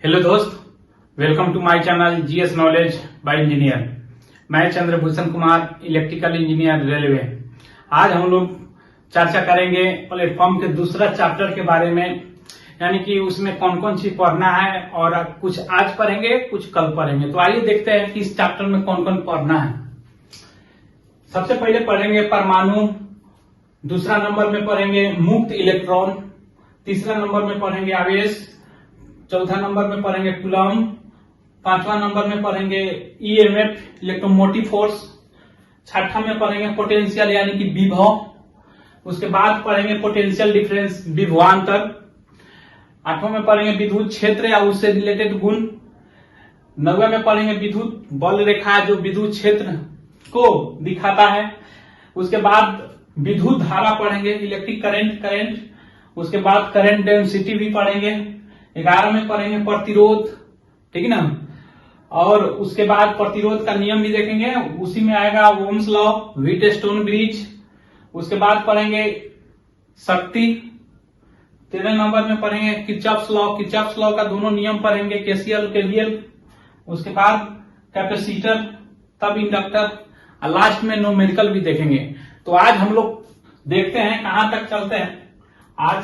Hello दोस्त, welcome to my channel GS knowledge by engineer. मैं Chandrabhushan Kumar, electrical engineer, railway. आज हम लोग चर्चा करेंगे प्लेटफॉर्म के दूसरा चैप्टर के बारे में, यानी कि उसमें कौन कौन चीज पढ़ना है और कुछ आज पढ़ेंगे कुछ कल पढ़ेंगे। तो आइए देखते हैं कि इस चैप्टर में कौन कौन पढ़ना है। सबसे पहले पढ़ेंगे परमाणु, दूसरा नंबर में पढ़ेंगे मुक्त इलेक्ट्रॉन, तीसरा नंबर में पढ़ेंगे आवेश, चौथा नंबर में पढ़ेंगे कूलम्ब, पांचवा नंबर में पढ़ेंगे ईएमएफ इलेक्ट्रोमोटिव फोर्स, छठा में पढ़ेंगे पोटेंशियल यानी कि विभव, उसके बाद पढ़ेंगे पोटेंशियल डिफरेंस विभवांतर, आठवां में पढ़ेंगे विद्युत क्षेत्र या उससे रिलेटेड गुण, नौवें में पढ़ेंगे विद्युत बल रेखा जो विद्युत क्षेत्र को दिखाता है, उसके बाद विद्युत धारा पढ़ेंगे इलेक्ट्रिक करंट, उसके बाद करंट डेंसिटी भी पढ़ेंगे, 11 में पढ़ेंगे प्रतिरोध, ठीक है ना। और उसके बाद प्रतिरोध का नियम भी देखेंगे, उसी में आएगा ओम्स लॉ, व्हीटस्टोन ब्रिज। उसके बाद पढ़ेंगे शक्ति, 13 नंबर में पढ़ेंगे किरचॉफ्स लॉ का दोनों नियम पढ़ेंगे, केसीएल केवीएल। उसके बाद कैपेसिटर, तब इंडक्टर, और लास्ट में न्यूमेरिकल भी देखेंगे। तो आज हम लोग देखते हैं कहां तक चलते हैं। आज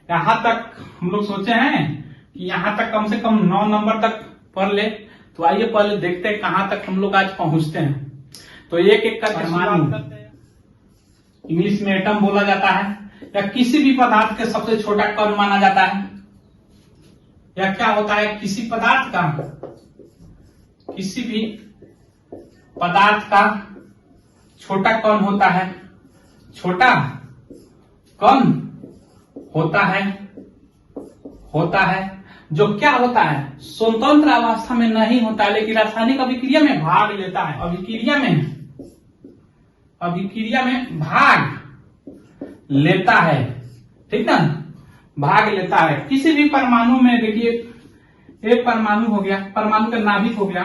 यहां तक हम लोग सोचे हैं कि यहां तक कम से कम 9 नंबर तक पढ़ ले। तो आइए पहले देखते हैं कहां तक हम लोग आज पहुंचते हैं। तो एक एक करके शुरुआत करते हैं। इंग्लिश में एटम बोला जाता है, या किसी भी पदार्थ के सबसे छोटा कण माना जाता है। या क्या होता है, किसी पदार्थ का, किसी भी पदार्थ का छोटा कण होता है, छोटा कण होता है जो क्या होता है, स्वतंत्र अवस्था में नहीं होता है, लेकिन रासायनिक अभिक्रिया में भाग लेता है। अभिक्रिया में भाग लेता है, ठीक ना, भाग लेता है। किसी भी परमाणु में देखिए, एक परमाणु हो गया, परमाणु का नाभिक हो गया,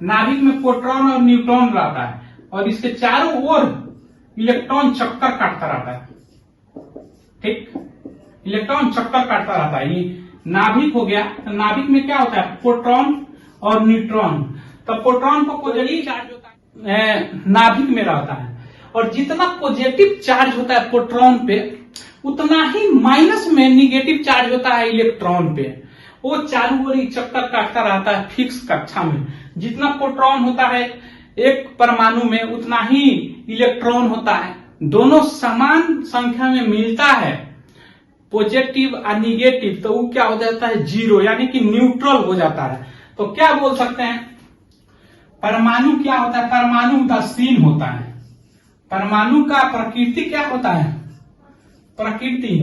नाभिक में प्रोटॉन और न्यूट्रॉन रहता है और इसके चारों ओर इलेक्ट्रॉन चक्कर काटता रहता है, ठीक, इलेक्ट्रॉन चक्कर काटता रहता है। ये नाभिक हो गया, तो नाभिक में क्या होता है, प्रोटॉन और न्यूट्रॉन। तो प्रोटॉन को पॉजिटिव चार्ज होता है, नाभिक में रहता है, और जितना पॉजिटिव चार्ज होता है प्रोटॉन पे, उतना ही माइनस में निगेटिव चार्ज होता है इलेक्ट्रॉन पे। वो चारों ओर चक्कर काटता रहता है फिक्स कक्षा में। जितना प्रोटॉन होता है एक परमाणु में, उतना ही इलेक्ट्रॉन होता है। दोनों समान संख्या में मिलता है, पॉजिटिव और निगेटिव, तो वो क्या हो जाता है, जीरो, यानी कि न्यूट्रल हो जाता है। तो क्या बोल सकते हैं, परमाणु क्या होता है, परमाणु उदासीन होता है। परमाणु का प्रकृति क्या होता है, प्रकृति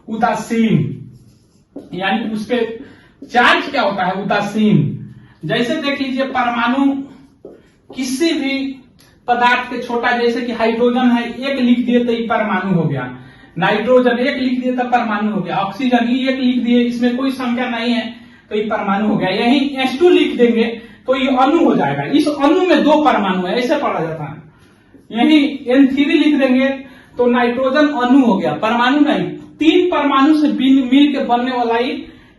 उदासीन, यानी उस पे चार्ज क्या होता है, उदासीन। जैसे देख लीजिए, परमाणु किसी भी पदार्थ के छोटा, जैसे कि हाइड्रोजन है, एक लिख दिए तो ये परमाणु हो गया, नाइट्रोजन एक लिख दिए तो परमाणु हो गया, ऑक्सीजन ही एक लिख दिए, इसमें कोई संख्या नहीं है तो ये परमाणु हो गया। यही H2 लिख देंगे तो ये अणु हो जाएगा। इस अणु में 2 परमाणु है, ऐसे पढ़ा जाता है। यही N3 लिख देंगे तो नाइट्रोजन अणु हो गया, परमाणु नहीं। 3 परमाणु से मिल के बनने वाला ये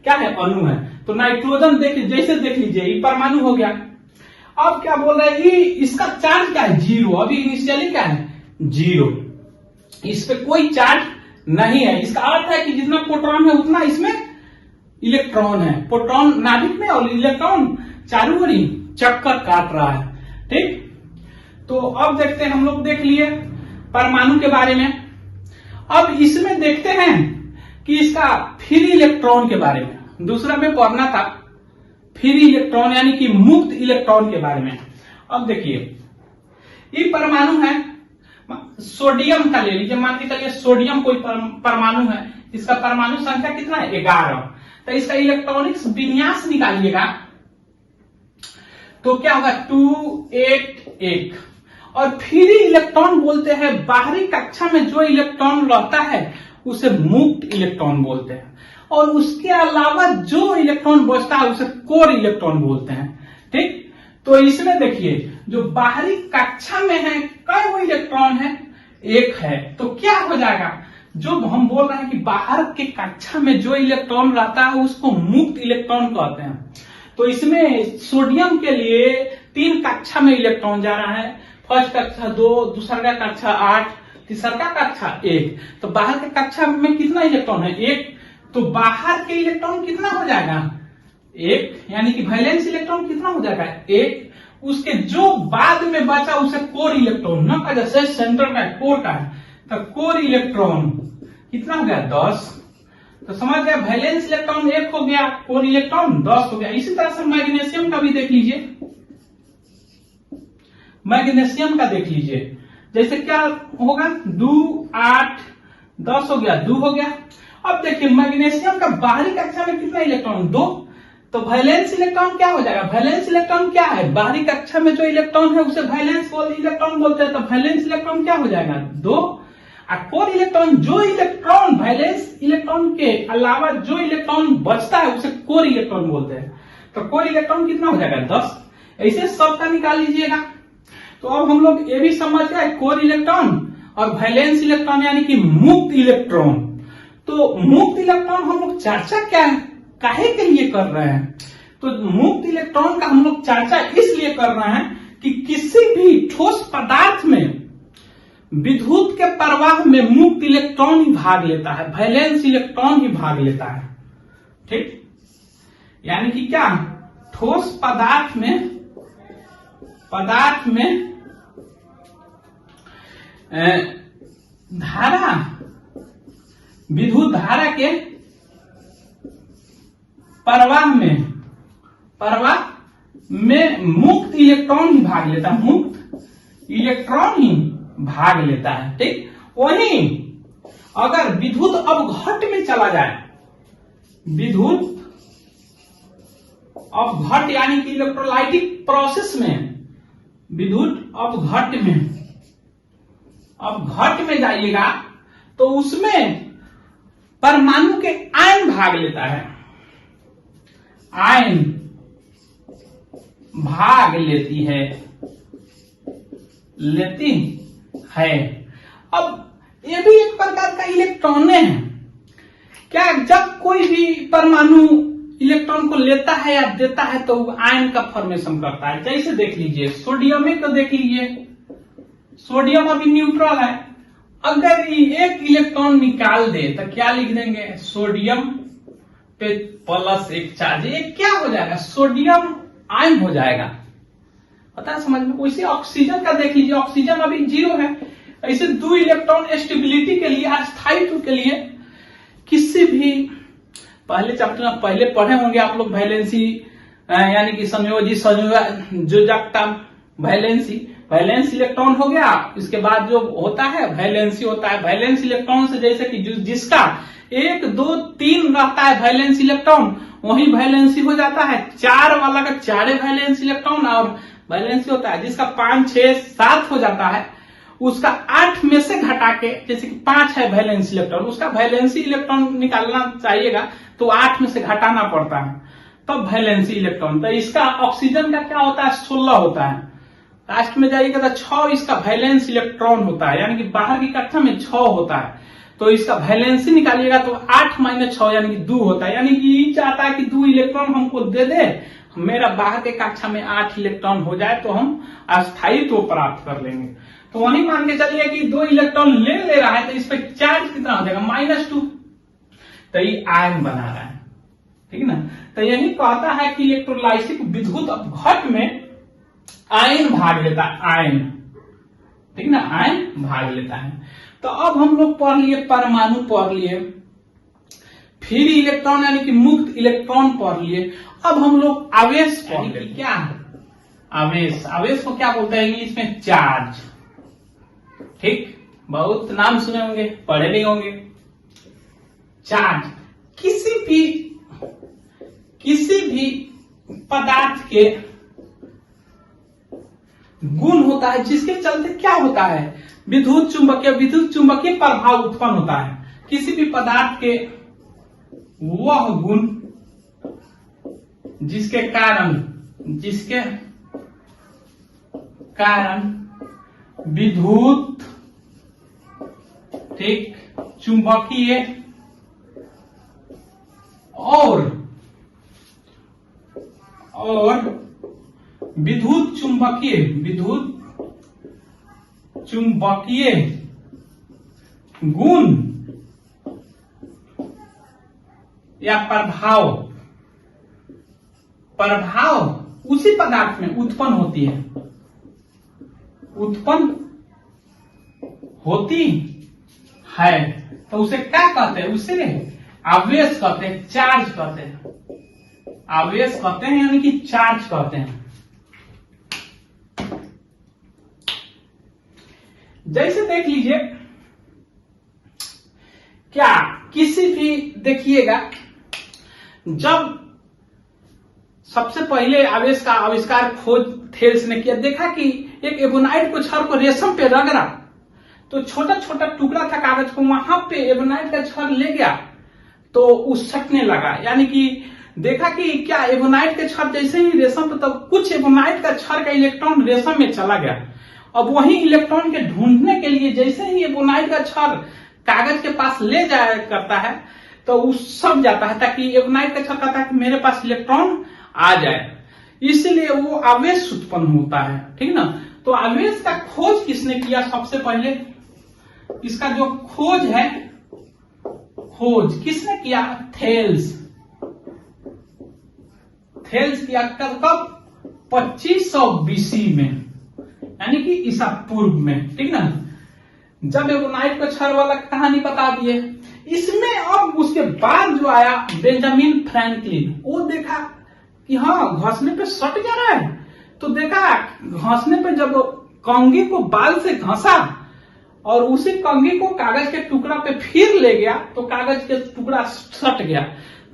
क्या है, अणु है। तो नाइट्रोजन जैसे देख लीजिए, ये परमाणु हो गया। अब क्या बोल रहे हैं, ये इसका चार्ज क्या है, जीरो। अभी इनिशियली क्या है, जीरो, इस पे कोई चार्ज नहीं है। इसका अर्थ है कि जितना प्रोटॉन है उतना इसमें इलेक्ट्रॉन है। प्रोटॉन नाभिक में और इलेक्ट्रॉन चारों ओर चक्कर काट रहा है, ठीक। तो अब देखते हैं, हम लोग देख लिए परमाणु के बारे में। अब इसमें देखते हैं कि इसका फ्री इलेक्ट्रॉन के बारे में, दूसरा में पढ़ना था फ्री इलेक्ट्रॉन यानी कि मुक्त इलेक्ट्रॉन के बारे में। अब देखिए, ये परमाणु है, सोडियम का ले लीजिए, मान के चलिए सोडियम कोई परमाणु है, इसका परमाणु संख्या कितना है, 11। तो इसका इलेक्ट्रॉनिक्स विन्यास निकालिएगा तो क्या होगा, 2 8 1। और फ्री इलेक्ट्रॉन बोलते हैं बाहरी कक्षा में जो इलेक्ट्रॉन रहता है उसे मुक्त इलेक्ट्रॉन बोलते हैं, और उसके अलावा जो इलेक्ट्रॉन बचता है उसे कोर इलेक्ट्रॉन बोलते हैं, ठीक। तो इसमें देखिए, जो बाहरी कक्षा में है कई वो इलेक्ट्रॉन है, 1 है। तो क्या हो जाएगा, जो हम बोल रहे हैं कि बाहर के कक्षा में जो इलेक्ट्रॉन रहता है उसको मुक्त इलेक्ट्रॉन कहते हैं। तो इसमें सोडियम के लिए 3 कक्षा में इलेक्ट्रॉन जा रहा है, फर्स्ट कक्षा 2, दूसरा कक्षा 8, तीसरा कक्षा 1। तो बाहर के कक्षा में कितना इलेक्ट्रॉन है? 1। तो बाहर के इलेक्ट्रॉन कितना हो जाएगा? 1, यानी कि वैलेंस इलेक्ट्रॉन कितना हो जाएगा? 1। उसके जो बाद में बचा उसे कोर इलेक्ट्रॉन न का, जैसे सेंटर का कोर का है, तो कोर इलेक्ट्रॉन कितना हो गया? 10। तो समझ गया, वैलेंस इलेक्ट्रॉन 1 हो गया, कोर इलेक्ट्रॉन 10 हो गया। इसी तरह से मैग्नीशियम का भी देख लीजिए, मैग्नीशियम का देख लीजिए, जैसे क्या होगा? 2, 8, 10 हो गया, 2 हो गया। अब देखिए मैग्नीशियम का बाहरी कक्षा में कितना इलेक्ट्रॉन? 2। तो वैलेंस इलेक्ट्रॉन क्या हो जाएगा? वैलेंस इलेक्ट्रॉन क्या है? बाहरी कक्षा में जो इलेक्ट्रॉन है उसे वैलेंस इलेक्ट्रॉन बोलते हैं। तो वैलेंस इलेक्ट्रॉन क्या हो जाएगा? 2। और कोर इलेक्ट्रॉन, जो इलेक्ट्रॉन वैलेंस इलेक्ट्रॉन के अलावा जो इलेक्ट्रॉन बचता है उसे कोर इलेक्ट्रॉन बोलते हैं। तो कोर इलेक्ट्रॉन कितना हो जाएगा? 10। ऐसे सबका निकाल लीजिएगा। तो अब हम लोग ये भी समझ गए कोर इलेक्ट्रॉन और वैलेंस इलेक्ट्रॉन यानी कि मुक्त इलेक्ट्रॉन। तो मुक्त इलेक्ट्रॉन हम लोग चर्चा क्या काहे के लिए कर रहे हैं? तो मुक्त इलेक्ट्रॉन का हम लोग चर्चा इसलिए कर रहे हैं कि किसी भी ठोस पदार्थ में विद्युत के प्रवाह में मुक्त इलेक्ट्रॉन ही भाग लेता है, वैलेंस इलेक्ट्रॉन ही भाग लेता है। ठीक, यानी कि क्या? ठोस पदार्थ में धारा, विद्युत धारा के प्रवाह में मुक्त इलेक्ट्रॉन ही भाग लेता है, मुक्त इलेक्ट्रॉन ही भाग लेता है। ठीक, वहीं अगर विद्युत अपघट में चला जाए, विद्युत अपघट यानी कि इलेक्ट्रोलाइटिक प्रोसेस में, विद्युत अपघट में जाइएगा तो उसमें परमाणु के आयन भाग लेता है, आयन भाग लेती है। अब ये भी एक प्रकार का इलेक्ट्रॉन है। क्या जब कोई भी परमाणु इलेक्ट्रॉन को लेता है या देता है तो आयन का फॉर्मेशन करता है। जैसे देख लीजिए सोडियम को देख लीजिए, सोडियम अभी न्यूट्रल है, अगर ये एक इलेक्ट्रॉन निकाल दे तो क्या लिख देंगे? सोडियम पे +1 चार्ज। ये क्या हो जाएगा? सोडियम आयन हो जाएगा। पता है समझ में? वैसे ऑक्सीजन का देख लीजिए, ऑक्सीजन अभी 0 है। ऐसे 2 इलेक्ट्रॉन स्टेबिलिटी के लिए, अस्थायित्व के लिए, किसी भी पहले चैप्टर में पहले पढ़े होंगे आप लोग, वैलेंसी यानी कि संयोजी संयोजकता, वैलेंस इलेक्ट्रॉन हो गया। इसके बाद जो होता है वैलेंसी होता है। वैलेंस इलेक्ट्रॉन से जैसे कि जिसका 1, 2, 3 रहता है वैलेंस इलेक्ट्रॉन, वही वैलेंसी हो जाता है। 4 वाला का 4 वैलेंस इलेक्ट्रॉन और वैलेंसी होता है। जिसका 5, 6, 7 हो जाता है उसका 8 में से घटा के, जैसे कि 5 है वैलेंस इलेक्ट्रॉन, उसका वैलेंसी इलेक्ट्रॉन निकालना चाहिएगा तो 8 में से घटाना पड़ता है, तब वैलेंसी इलेक्ट्रॉन। तो इसका ऑक्सीजन का क्या होता है? 16 होता है। लास्ट में जाइएगा तो 6 इसका वैलेंस इलेक्ट्रॉन होता है, यानी कि बाहर की कक्षा में 6 होता है। तो इसका वैलेंसी निकालिएगा तो 8 - 6 यानी कि 2 होता है। यानी कि चाहता है कि 2 इलेक्ट्रॉन हमको दे दे, मेरा बाहर के कक्षा में 8 इलेक्ट्रॉन हो जाए तो हम अस्थायित्व प्राप्त कर लेंगे। तो वही मान के चलिए कि 2 इलेक्ट्रॉन ले रहा है तो इस पर चार्ज कितना हो जाएगा? -2। तो ये आयन बना रहा है, ठीक है ना। तो यही कहता है कि इलेक्ट्रोलाइटिक विद्युत अपघट में आयन भाग लेता है, आयन, ठीक ना, आयन भाग लेता है। तो अब हम लोग पढ़ लिए परमाणु, पढ़ लिए फ्री इलेक्ट्रॉन यानी कि मुक्त इलेक्ट्रॉन पढ़ लिए। अब हम लोग आवेश पढ़ लिए। क्या है आवेश? आवेश को क्या बोलते हैं इंग्लिश में? चार्ज। ठीक, बहुत नाम सुने होंगे, पढ़े नहीं होंगे। चार्ज किसी भी पदार्थ के गुण होता है जिसके चलते क्या होता है? विद्युत चुंबकीय प्रभाव उत्पन्न होता है। किसी भी पदार्थ के वह गुण जिसके कारण विद्युत, ठीक, चुंबकीय और विद्युत चुंबकीय गुण या प्रभाव उसी पदार्थ में उत्पन्न होती है तो उसे क्या कहते हैं? उसे आवेश कहते हैं, चार्ज कहते हैं। आवेश कहते हैं यानी कि चार्ज कहते हैं। जैसे देख लीजिए, क्या किसी भी देखिएगा, जब सबसे पहले आवेश का आविष्कार खोज थेल्स ने किया, देखा कि एक एबोनाइट को छड़ को रेशम पे रगड़ा तो छोटा छोटा टुकड़ा था कागज को, वहां पे एबोनाइट का छड़ ले गया तो उसकने लगा। यानी कि देखा कि क्या एबोनाइट के छड़ जैसे ही रेशम पे, तब कुछ एबोनाइट का छड़ का इलेक्ट्रॉन रेशम में चला गया। अब वही इलेक्ट्रॉन के ढूंढने के लिए जैसे ही एबोनाइट का छड़ कागज के पास ले जाया करता है तो उस सब जाता है, ताकि एबोनाइट का छड़ कहता है कि मेरे पास इलेक्ट्रॉन आ जाए, इसलिए वो आवेश उत्पन्न होता है। ठीक ना? तो आवेश का खोज किसने किया? सबसे पहले इसका जो खोज है, खोज किसने किया? थेल्स किया। कब? 2500 बीसी में, यानी कि ईसा पूर्व में। ठीक ना? जब एबोनाइट को छड़ वाला कहानी बता दिए, इसमें अब उसके बाद जो आया बेंजामिन फ्रैंकलिन, वो देखा कि हाँ घसने पे सट जा रहा है, तो देखा घसने पे जब कंघी को बाल से घसा और उसी कंघी को कागज के टुकड़ा पे फिर ले गया तो कागज के टुकड़ा सट गया,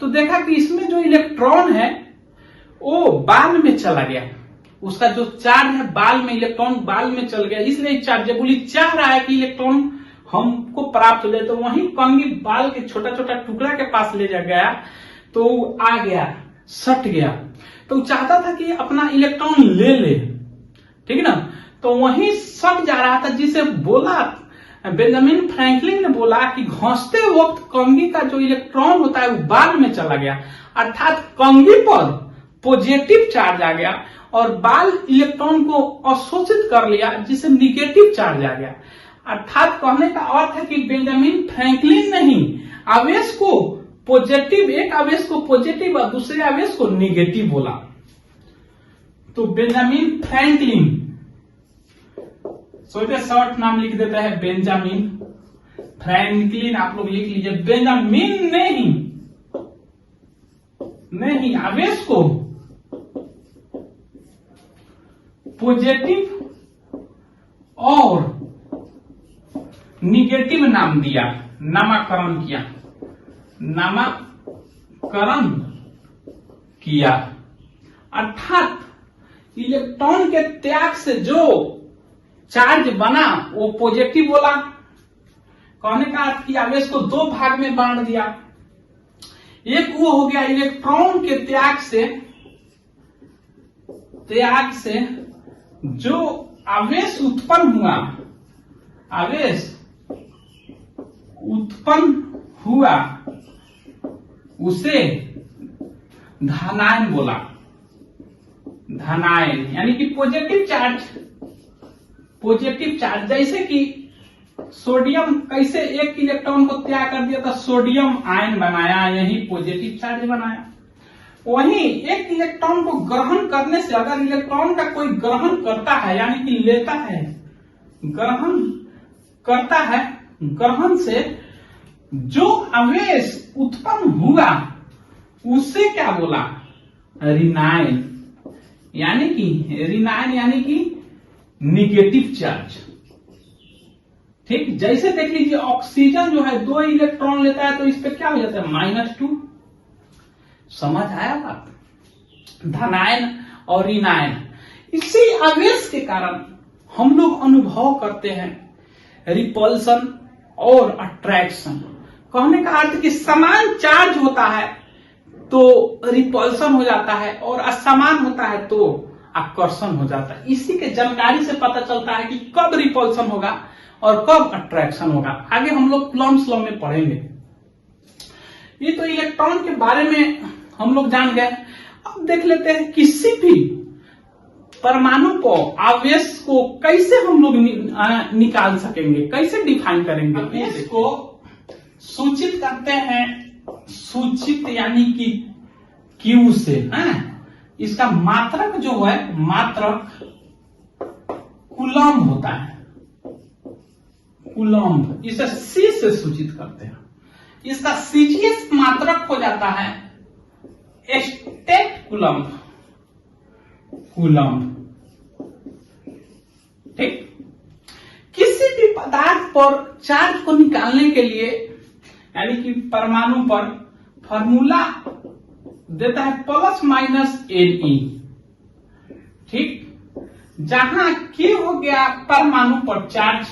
तो देखा कि इसमें जो इलेक्ट्रॉन है वो बाल में चला गया। उसका जो चार्ज है बाल में, इलेक्ट्रॉन बाल में चल गया, इसलिए चार्जेबुली चाह रहा है कि इलेक्ट्रॉन हमको प्राप्त हो जाए। तो वही कंघी बाल के छोटा छोटा टुकड़ा के पास ले जा गया तो आ गया, सट गया। तो चाहता था कि अपना इलेक्ट्रॉन ले। ठीक ना? तो वही सट जा रहा था, जिसे बोला बेंजामिन फ्रैंकलिन ने बोला कि घसते वक्त कंघी का जो इलेक्ट्रॉन होता है वो बाल में चला गया, अर्थात कंघी पर पॉजिटिव चार्ज आ गया और बाल इलेक्ट्रॉन को अवशोषित कर लिया, जिसे निगेटिव चार्ज आ गया। अर्थात कहने का अर्थ है कि बेंजामिन फ्रैंकलिन ने ही आवेश को पॉजिटिव, एक आवेश को पॉजिटिव और दूसरे आवेश को निगेटिव बोला। तो बेंजामिन फ्रैंकलिन, सोचे शॉर्ट नाम लिख देता है बेंजामिन फ्रैंकलिन, आप लोग लिख लीजिए। बेंजामिन नहीं आवेश को पॉजिटिव और निगेटिव नाम दिया, नामकरण किया। अर्थात इलेक्ट्रॉन के त्याग से जो चार्ज बना वो पॉजिटिव बोला। कहने का अर्थ कि आवेश को दो भाग में बांट दिया। एक वो हो गया इलेक्ट्रॉन के त्याग से जो आवेश उत्पन्न हुआ उसे धनायन बोला। धनायन यानी कि पॉजिटिव चार्ज, जैसे कि सोडियम कैसे एक इलेक्ट्रॉन को त्याग कर दिया था, सोडियम आयन बनाया, यही पॉजिटिव चार्ज बनाया। वहीं एक इलेक्ट्रॉन को ग्रहण करने से, अगर इलेक्ट्रॉन का कोई ग्रहण करता है यानी कि लेता है, ग्रहण करता है, ग्रहण से जो आवेश उत्पन्न हुआ उसे क्या बोला? ऋणायन, यानी कि निगेटिव चार्ज। ठीक, जैसे देख लीजिए ऑक्सीजन जो है 2 इलेक्ट्रॉन लेता है तो इस पे क्या हो जाता है? -2। समझ आया बात? धनायन और ऋणायन, इसी आवेश के कारण हम लोग अनुभव करते हैं रिपल्सन और अट्रैक्शन। कहने का अर्थ कि समान चार्ज होता है तो रिपल्सन हो जाता है और असमान होता है तो आकर्षण हो जाता है। इसी के जानकारी से पता चलता है कि कब रिपल्सन होगा और कब अट्रैक्शन होगा, आगे हम लोग कूलम्ब्स लॉ में पढ़ेंगे। ये तो इलेक्ट्रॉन के बारे में हम लोग जान गए। अब देख लेते हैं किसी भी परमाणु को, आवेश को कैसे हम लोग निकाल सकेंगे, कैसे डिफाइन करेंगे। आवेश को सूचित करते हैं, सूचित यानी कि क्यू से है। इसका मात्रक जो है, मात्रक कूलम्ब होता है, कूलम्ब, इसे सी से सूचित करते हैं। इसका सीजीएस मात्रक हो जाता है स्टेट कूलम्ब, कूलम्ब। ठीक, किसी भी पदार्थ पर चार्ज को निकालने के लिए, यानी कि परमाणु पर फॉर्मूला देता है प्लस माइनस Ne। ठीक, जहां K हो गया परमाणु पर चार्ज,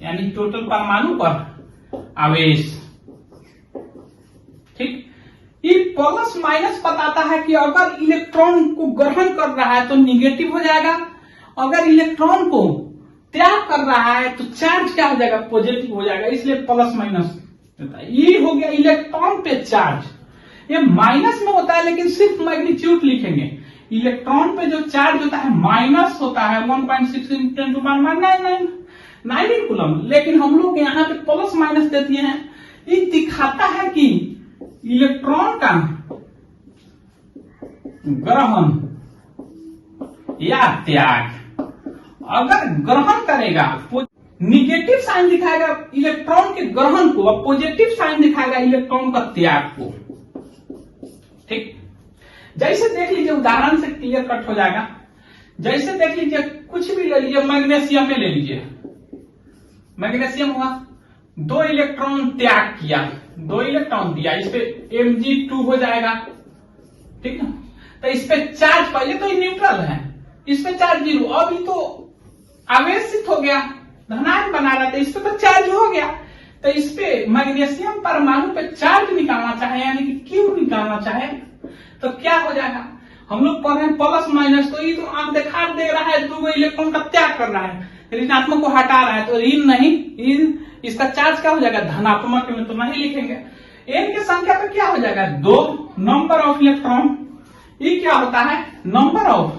यानी टोटल परमाणु पर आवेश। ठीक, ये प्लस माइनस बताता है कि अगर इलेक्ट्रॉन को ग्रहण कर रहा है तो निगेटिव हो जाएगा, अगर इलेक्ट्रॉन को त्याग कर रहा है तो चार्ज क्या हो जाएगा, पॉजिटिव हो जाएगा, इसलिए प्लस माइनस देता है। ये हो गया इलेक्ट्रॉन पे चार्ज। ये माइनस में होता है लेकिन सिर्फ मैग्नीट्यूड लिखेंगे। इलेक्ट्रॉन पे जो चार्ज होता है माइनस होता है 1.6 × 10⁻⁹ कूलम्ब, लेकिन हम लोग यहाँ पे प्लस माइनस दे दिए हैं। ये दिखाता है कि इलेक्ट्रॉन का ग्रहण या त्याग, अगर ग्रहण करेगा निगेटिव साइन दिखाएगा इलेक्ट्रॉन के ग्रहण को, और पॉजिटिव साइन दिखाएगा इलेक्ट्रॉन का त्याग को। ठीक, जैसे देख लीजिए, उदाहरण से क्लियर कट हो जाएगा। जैसे देख लीजिए, कुछ भी ले लीजिए, मैग्नीशियम में ले लीजिए, मैग्नीशियम हुआ, 2 इलेक्ट्रॉन त्याग किया, 2 इलेक्ट्रॉन दिया, इस पे Mg2 हो जाएगा। ठीक है, तो इस पे चार्ज, पहले तो ये न्यूट्रल है, इस पे चार्ज 0, अब ये तो आवेशित हो गया, धनात्मक बना रहा था, इस पे तो चार्ज हो गया। तो इस पे मैग्नीशियम परमाणु पे चार्ज निकालना चाहे, यानी कि क्यू निकालना चाहे, तो क्या हो जाएगा। हम लोग पढ़ रहे हैं प्लस माइनस, तो ये तो आप दिखा दे रहा है 2 इलेक्ट्रॉन का त्याग कर रहा है, ऋणात्मक को हटा रहा है, तो ऋण नहीं, इसका चार्ज क्या हो जाएगा, धनात्मक में तो नहीं लिखेंगे। एन की संख्या पे क्या हो जाएगा, 2, नंबर ऑफ इलेक्ट्रॉन। ये क्या होता है, नंबर ऑफ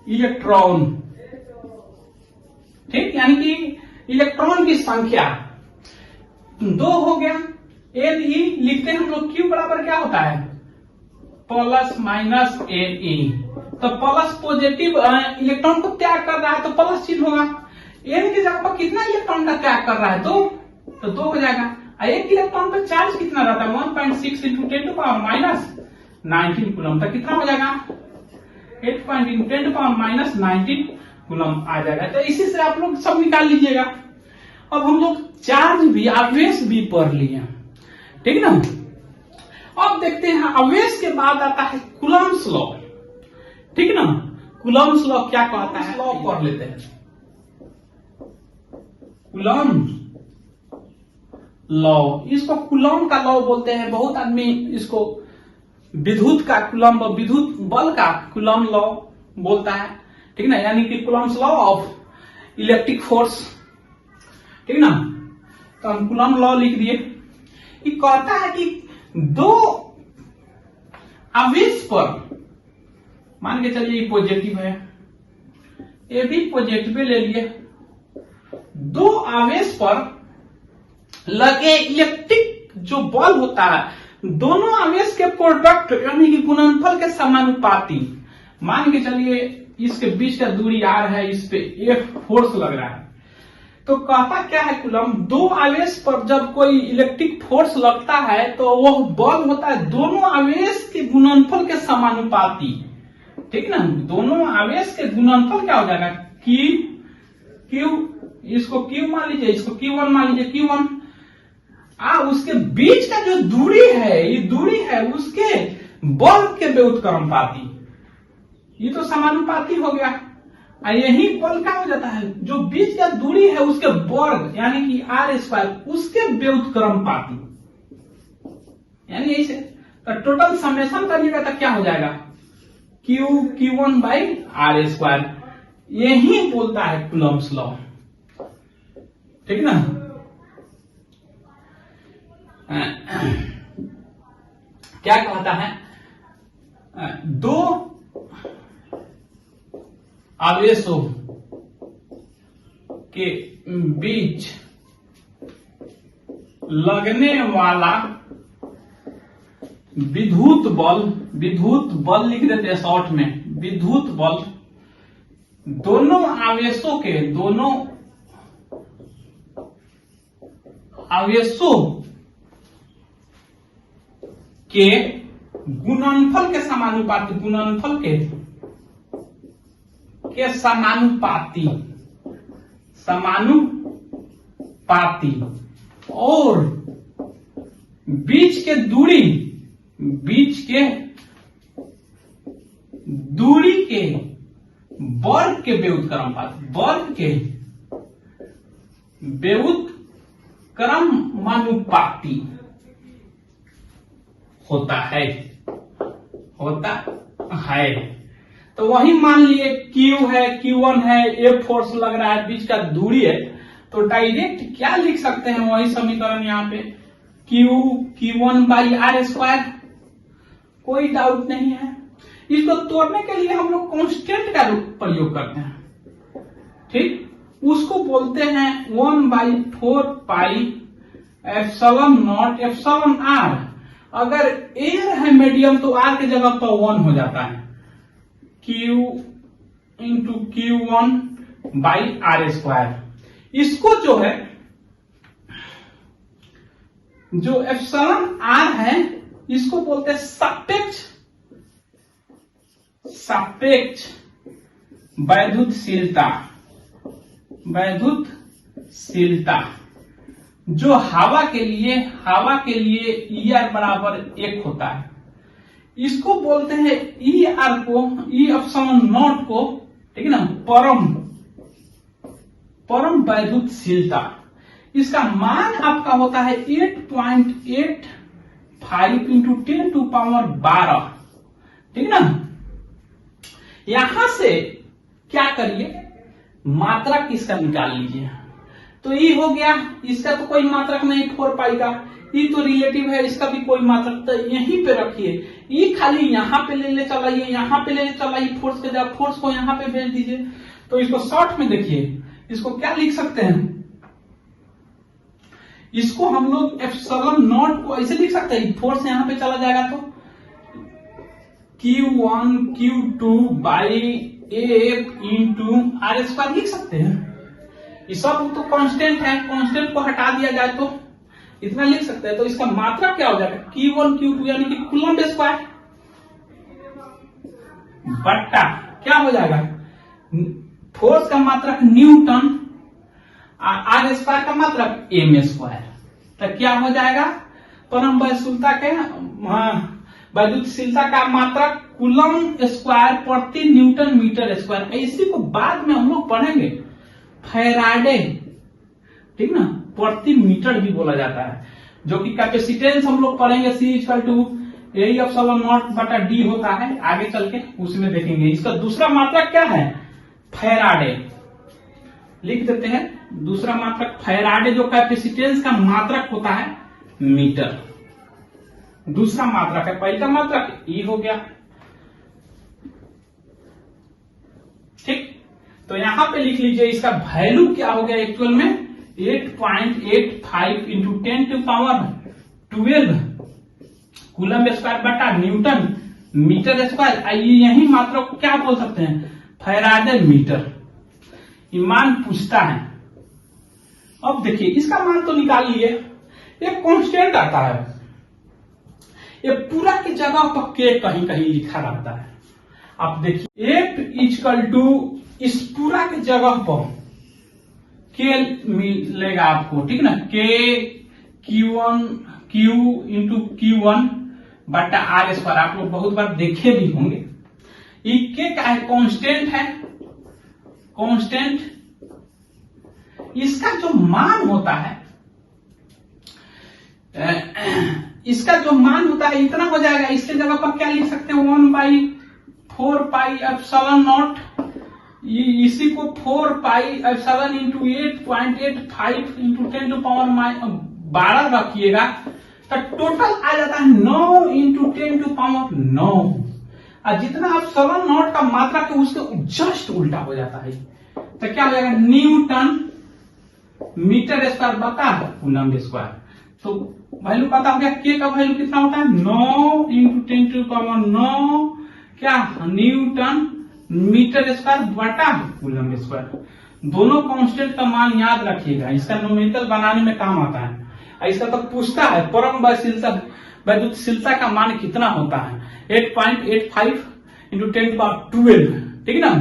इलेक्ट्रॉन। ठीक, यानी कि इलेक्ट्रॉन की संख्या 2 हो गया। Ne लिखते हैं हम लोग, Q बराबर क्या होता है, प्लस माइनस Ne। तो प्लस पॉजिटिव इलेक्ट्रॉन को त्याग कर रहा है तो प्लस चिन्ह होगा। N की जगह पर कितना इलेक्ट्रॉन का त्याग कर रहा है, 2, तो 2 हो जाएगा। एक इलेक्ट्रॉन पर चार्ज कितना रहता है, 1.6 × 10⁻⁹ कूलम्ब, तो कितना हो जाएगा, 8.10⁻⁻19 कूलम्ब आ जाएगा। तो इसी से आप लोग सब निकाल लीजिएगा। अब हम लोग चार्ज भी, आवेश भी पढ़ लिए, ठीक ना। अब देखते हैं आवेश के बाद आता है कूलम्ब्स लॉ, ठीक ना। कूलम्ब्स लॉ क्या कहता है, लॉ पढ़ लेते हैं। कूलम्ब लॉ, इसको कूलम्ब का लॉ बोलते हैं। बहुत आदमी इसको विद्युत का कूलम्ब, विद्युत बल का कूलम्ब लॉ बोलता है, ठीक ना, यानी कि Coulomb's law of electric force, ठीक ना। तो हम कूलम्ब लॉ लिख दिए। ये कहता है कि 2 आवेश पर, मान के चलिए ये पॉजिटिव है, ये भी पॉजिटिव ले लिए, 2 आवेश पर लगे इलेक्ट्रिक जो बल होता है, दोनों आवेश के प्रोडक्ट यानी कि गुणनफल के समानुपाती। मान के चलिए इसके बीच का दूरी r है, इस पे F फोर्स लग रहा है, तो कहता क्या है कूलम्ब, 2 आवेश पर जब कोई इलेक्ट्रिक फोर्स लगता है तो वह बल होता है दोनों आवेश के गुणनफल के समानुपाती, ठीक ना। दोनों आवेश के गुणनफल क्या हो जाएगा, Q, इसको Q मान लीजिए, इसको Q1 मान लीजिए, Q1, उसके बीच का जो दूरी है, ये दूरी है उसके बल के व्युत्क्रमपाती, ये तो समानुपाती हो गया। यही बल क्या हो जाता है, जो बीच का दूरी है उसके वर्ग यानी कि r², उसके व्युत्क्रमपाती, यानी ऐसे। तो टोटल समेशन करिएगा तो क्या हो जाएगा, Q1/r²। यही बोलता है कूलम्ब्स लॉ, ठीक ना। क्या कहता है, दो आवेशों के बीच लगने वाला विद्युत बल लिख देते हैं शॉर्ट में, विद्युत बल दोनों आवेशों के गुणनफल के समानुपाती और बीच के दूरी के वर्ग के व्युत्क्रमानुपाती होता है। तो वही मान लिए Q है, Q1 है, ये फोर्स लग रहा है, बीच का दूरी है, तो डायरेक्ट क्या लिख सकते हैं, वही समीकरण यहाँ पे Q1 बाई आर स्क्वायर, कोई डाउट नहीं है। इसको तोड़ने के लिए हम लोग कांस्टेंट का प्रयोग करते हैं, ठीक, उसको बोलते हैं 1/4 pi epsilon nought epsilon R. अगर एयर है मीडियम तो आर की जगह पर 1 हो जाता है, Q into Q1 by R square. इसको जो एप्सिलॉन आर है इसको बोलते हैं सापेक्ष वैद्युतशीलता, जो हवा के लिए ER बराबर 1 होता है। इसको बोलते हैं ER को, E एप्सिलॉन नॉट को, ठीक है ना, परम वैद्युतशीलता। इसका मान आपका होता है 8.85 इंटू 10⁻12, ठीक ना। यहां से क्या करिए, मात्रक इसका निकाल लीजिए। तो ये हो गया, इसका तो कोई मात्रक नहीं 4 पाई का, ये तो रिलेटिव है, इसका भी कोई मात्रक, तो यहीं पे रखिए। ये खाली यहाँ पे ले चलाइए, यहाँ पे ले चलाइए, फोर्स के जगह फोर्स को यहाँ पे भेज दीजिए। तो इसको शॉर्ट में देखिए, इसको क्या लिख सकते हैं, इसको हम लोग एप्सिलॉन नॉट को ऐसे लिख सकते हैं, फोर्स यहाँ पे चला जाएगा तो Q1 Q2 by F into R square लिख सकते हैं। ये सब तो कांस्टेंट है, कांस्टेंट को हटा दिया जाए तो इतना लिख सकते हैं। तो इसका मात्रा क्या हो जाएगा, Q1 Q2 यानी कि कूलम्ब स्क्वायर बट्टा क्या हो जाएगा, फोर्स का मात्रक न्यूटन, आर स्क्वायर का मात्रक एम स्क्वायर। तो क्या हो जाएगा, परम वैद्युतशीलता का मात्रक कूलम्ब स्क्वायर प्रति न्यूटन मीटर स्क्वायर। इसी को बाद में हम लोग पढ़ेंगे, फैराडे, ठीक ना, प्रति मीटर भी बोला जाता है, जो कि कैपेसिटेंस हम लोग पढ़ेंगे, C इक्वल टू यही एप्सिलॉन नॉट बटा डी होता है, आगे चल के उसमें देखेंगे। इसका दूसरा मात्रक क्या है, फैराडे, लिख देते हैं दूसरा मात्रक फैराडे, जो कैपेसिटेंस का मात्रक होता है मीटर, दूसरा मात्रक है। पहला मात्रक ई हो गया, ठीक। तो यहां पे लिख लीजिए, इसका वैल्यू क्या हो गया एक्चुअल में 8.85 इंटू 10⁻12 कूलम्ब स्क्वायर बटा न्यूटन मीटर स्क्वायर। आइए यही मात्रा को क्या बोल सकते हैं, फैराडे मीटर। ये मान पूछता है। अब देखिए इसका मान तो निकाल लिए, एक कांस्टेंट आता है, ये पूरा की जगह पर के कहीं कहीं लिखा रहता है। आप देखिए F इक्वल टू इस पूरा की जगह पर के मिलेगा आपको, ठीक ना, के Q इंटू Q1 बटा आर स्क्वायर। आप लोग बहुत बार देखे भी होंगे। ये के का है, कांस्टेंट है, कांस्टेंट। इसका जो मान होता है, इसका जो मान होता है इतना हो जाएगा। इसके जगह पर क्या लिख सकते हैं, 1/4 पाई एप्सिलॉन नॉट इसी को 4 पाई 7 इंटू 8.85 इंटू 10 टू पावर 12 रखिएगा तो टोटल आ जाता है 9 इंटू 10 टू पावर 9। और जितना आप 7 नॉट का मात्रा के उसके जस्ट उल्टा हो जाता है। तो क्या हो जाएगा, न्यूटन मीटर स्क्वायर बता कूलम स्क्वायर। तो वैल्यू पता हो गया, के का वैल्यू कितना होता है 9 इंटू 10 टू पावर 9 क्या न्यूटन मीटर स्क्वायर बटा कूलम स्क्वायर। दोनों कांस्टेंट का मान याद रखिएगा, इसका न्यूमेरिकल बनाने में काम आता है। ऐसा तो पूछता है परम वैद्युतशीलता का मान कितना होता है 8.85 इंटू 10 पावर 12, ठीक है ना,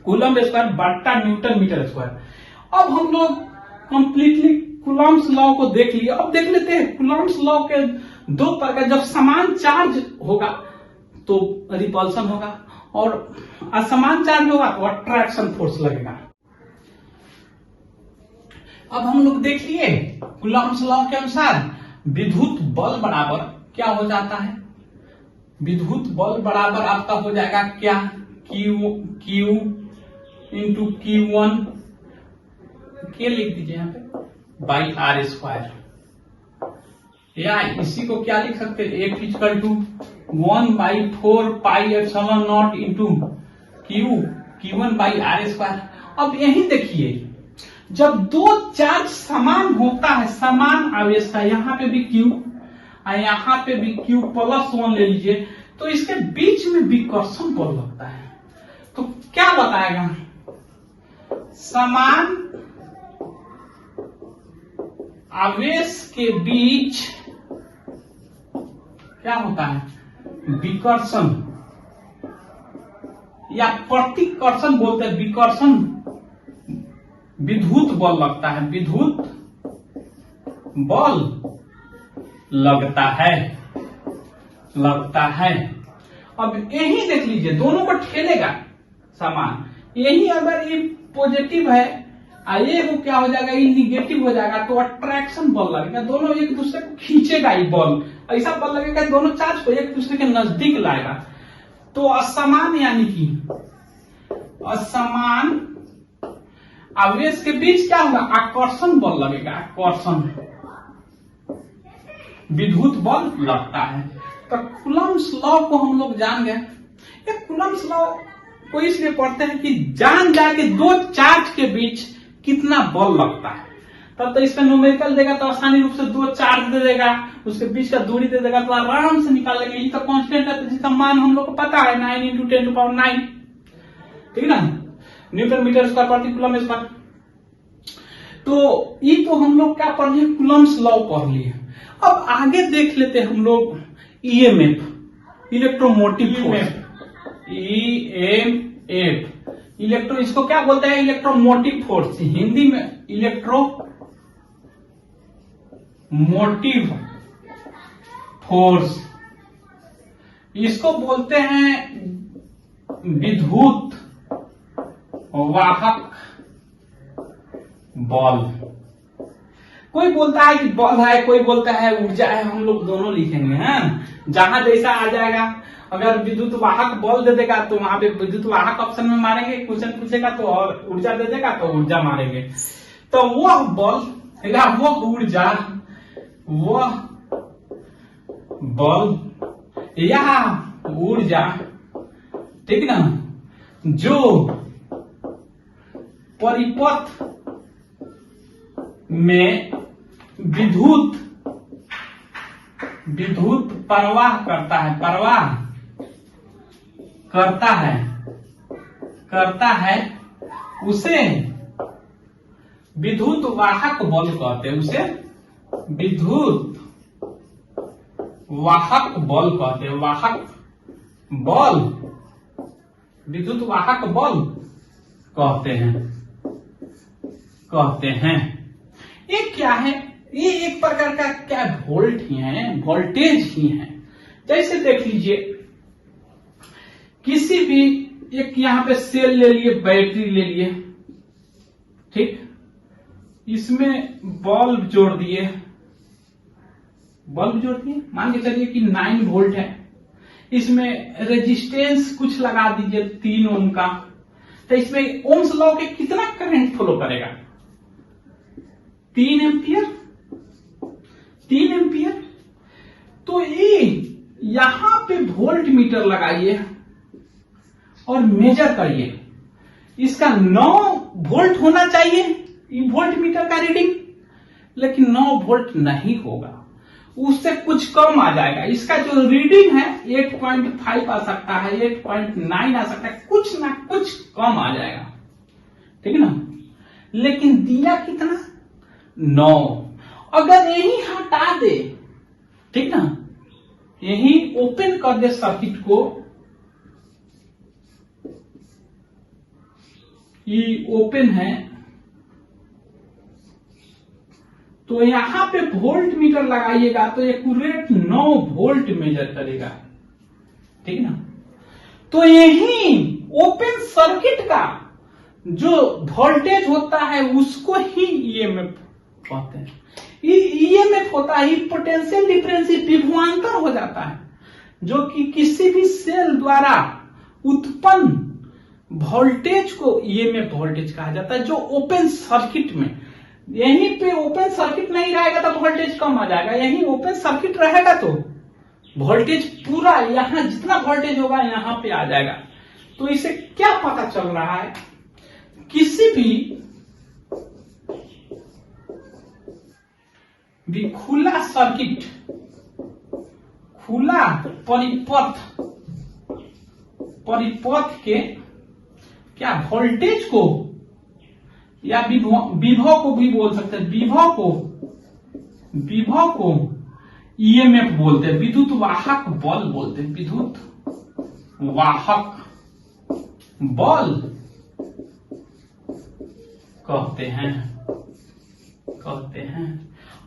कूलम स्क्वायर बटा न्यूटन मीटर स्क्वायर। अब हम लोग कंप्लीटली कूलम्स लॉ को देख लिए। अब देख लेते हैं कूलम्स लॉ के दो प्रकार, जब समान चार्ज होगा तो रिपल्सन होगा और असमान चार्ज होगा तो अट्रैक्शन फोर्स लगेगा। अब हम लोग देख लिए कूलम्स लॉ के अनुसार विद्युत बल बराबर क्या हो जाता है, विद्युत बल बराबर आपका हो जाएगा क्या Q इंटू Q1 के लिख दीजिए यहाँ पे बाई आर स्क्वायर, या इसी को क्या लिख सकते हैं F equal to 1/4 pi epsilon nought into Q1 by R square. अब यही देखिए जब दो चार्ज समान होता है, समान आवेश का, यहाँ पे भी Q और यहाँ पे भी Q प्लस 1 ले लीजिए, तो इसके बीच में विकर्षण बल लगता है। तो क्या बताएगा, समान आवेश के बीच क्या होता है विकर्षण या प्रतिकर्षण बोलते हैं, विकर्षण विद्युत बल लगता है, विद्युत बल लगता है। अब यही देख लीजिए दोनों को ठेलेगा समान, यही अगर ये पॉजिटिव है और ये क्या हो जाएगा, ये निगेटिव हो जाएगा तो अट्रैक्शन बल लगेगा, दोनों एक दूसरे को खींचेगा, ये बल ऐसा बल लगेगा दोनों चार्ज को एक दूसरे के नजदीक लाएगा। तो असमान यानी कि असमान आवेश के बीच क्या होगा, आकर्षण बल लगेगा, आकर्षण विद्युत बल लगता है। तो कूलम्स लॉ को हम लोग जान गए। ये कूलम्स लॉ को इसलिए पढ़ते हैं कि जान जाए कि दो चार्ज के बीच कितना बल लगता है, तब तो इसका न्यूमेरिकल देगा तो आसानी रूप से दो चार्ज दे देगा, उसके बीच का दूरी दे देगा तो आराम से निकाल लेंगे। ये तो कांस्टेंट है जिसका मान हम लोग को पता है 9 इंटू 10 टू पावर 9, ठीक है ना, न्यूटन मीटर स्क्वायर प्रति कूलम स्क्वायर। तो ये तो हम लोग क्या पढ़ लिए, कूलम्स लॉ पढ़ लिए। अब आगे देख लेते हैं हम लोग EMF, electromotive force, EMF, electro, इसको क्या बोलते हैं, इलेक्ट्रोमोटिव फोर्स, हिंदी में इलेक्ट्रोमोटिव फोर्स, इसको बोलते हैं विद्युत वाहक बल। कोई बोलता है कि बल है, कोई बोलता है ऊर्जा है, हम लोग दोनों लिखेंगे हैं, जहां जैसा आ जाएगा। अगर विद्युत वाहक बल दे देगा तो वहां पे विद्युत वाहक ऑप्शन में मारेंगे, क्वेश्चन पूछेगा तो और ऊर्जा दे देगा तो ऊर्जा मारेंगे। तो वह बल या वह ऊर्जा, वह बल या ऊर्जा, ठीक ना, जो परिपथ में विद्युत प्रवाह करता है उसे विद्युत वाहक बल कहते हैं, उसे विद्युत वाहक बल कहते हैं, वाहक बल, विद्युत वाहक बल कहते हैं। ये क्या है, ये एक प्रकार का क्या वोल्ट ही है, वोल्टेज ही है। जैसे देख लीजिए किसी भी एक यहां पे सेल ले लिए, बैटरी ले लिए, ठीक, इसमें बल्ब जोड़ दिए, मान के चलिए कि 9 वोल्ट है, इसमें रेजिस्टेंस कुछ लगा दीजिए 3 ओम का, तो इसमें ओम्स लॉ के कितना करंट फ्लो करेगा? 3 एम्पियर। 3 एम्पियर। तो ये यहां पे वोल्ट मीटर लगाइए और मेजर करिए। इसका 9 वोल्ट होना चाहिए वोल्ट मीटर का रीडिंग, लेकिन 9 वोल्ट नहीं होगा, उससे कुछ कम आ जाएगा। इसका जो रीडिंग है 8.5 आ सकता है, 8.9 आ सकता है, कुछ ना कुछ कम आ जाएगा, ठीक है ना। लेकिन दिया कितना? 9। अगर यही हटा दे, ठीक ना, यही ओपन कर दे सर्किट को, ये ओपन है, तो यहां पे वोल्ट मीटर लगाइएगा तो एक्यूरेट 9 वोल्ट मेजर करेगा, ठीक ना। तो यही ओपन सर्किट का जो वोल्टेज होता है उसको ही ईएमएफ कहते हैं। ईएमएफ होता है पोटेंशियल डिफरेंस, विभवांतर हो जाता है, जो कि किसी भी सेल द्वारा उत्पन्न वोल्टेज को ईएमएफ वोल्टेज कहा जाता है, जो ओपन सर्किट में, यहीं पे ओपन सर्किट नहीं रहेगा तो वोल्टेज कम आ जाएगा, यहीं ओपन सर्किट रहेगा तो वोल्टेज पूरा यहां जितना वोल्टेज होगा यहां पे आ जाएगा। तो इसे क्या पता चल रहा है? किसी भी खुला सर्किट, खुला परिपथ के क्या वोल्टेज को या विभव को भी बोल सकते हैं, विभव को ईएमएफ बोलते हैं, विद्युत वाहक बल बोलते हैं, विद्युत वाहक बल कहते हैं।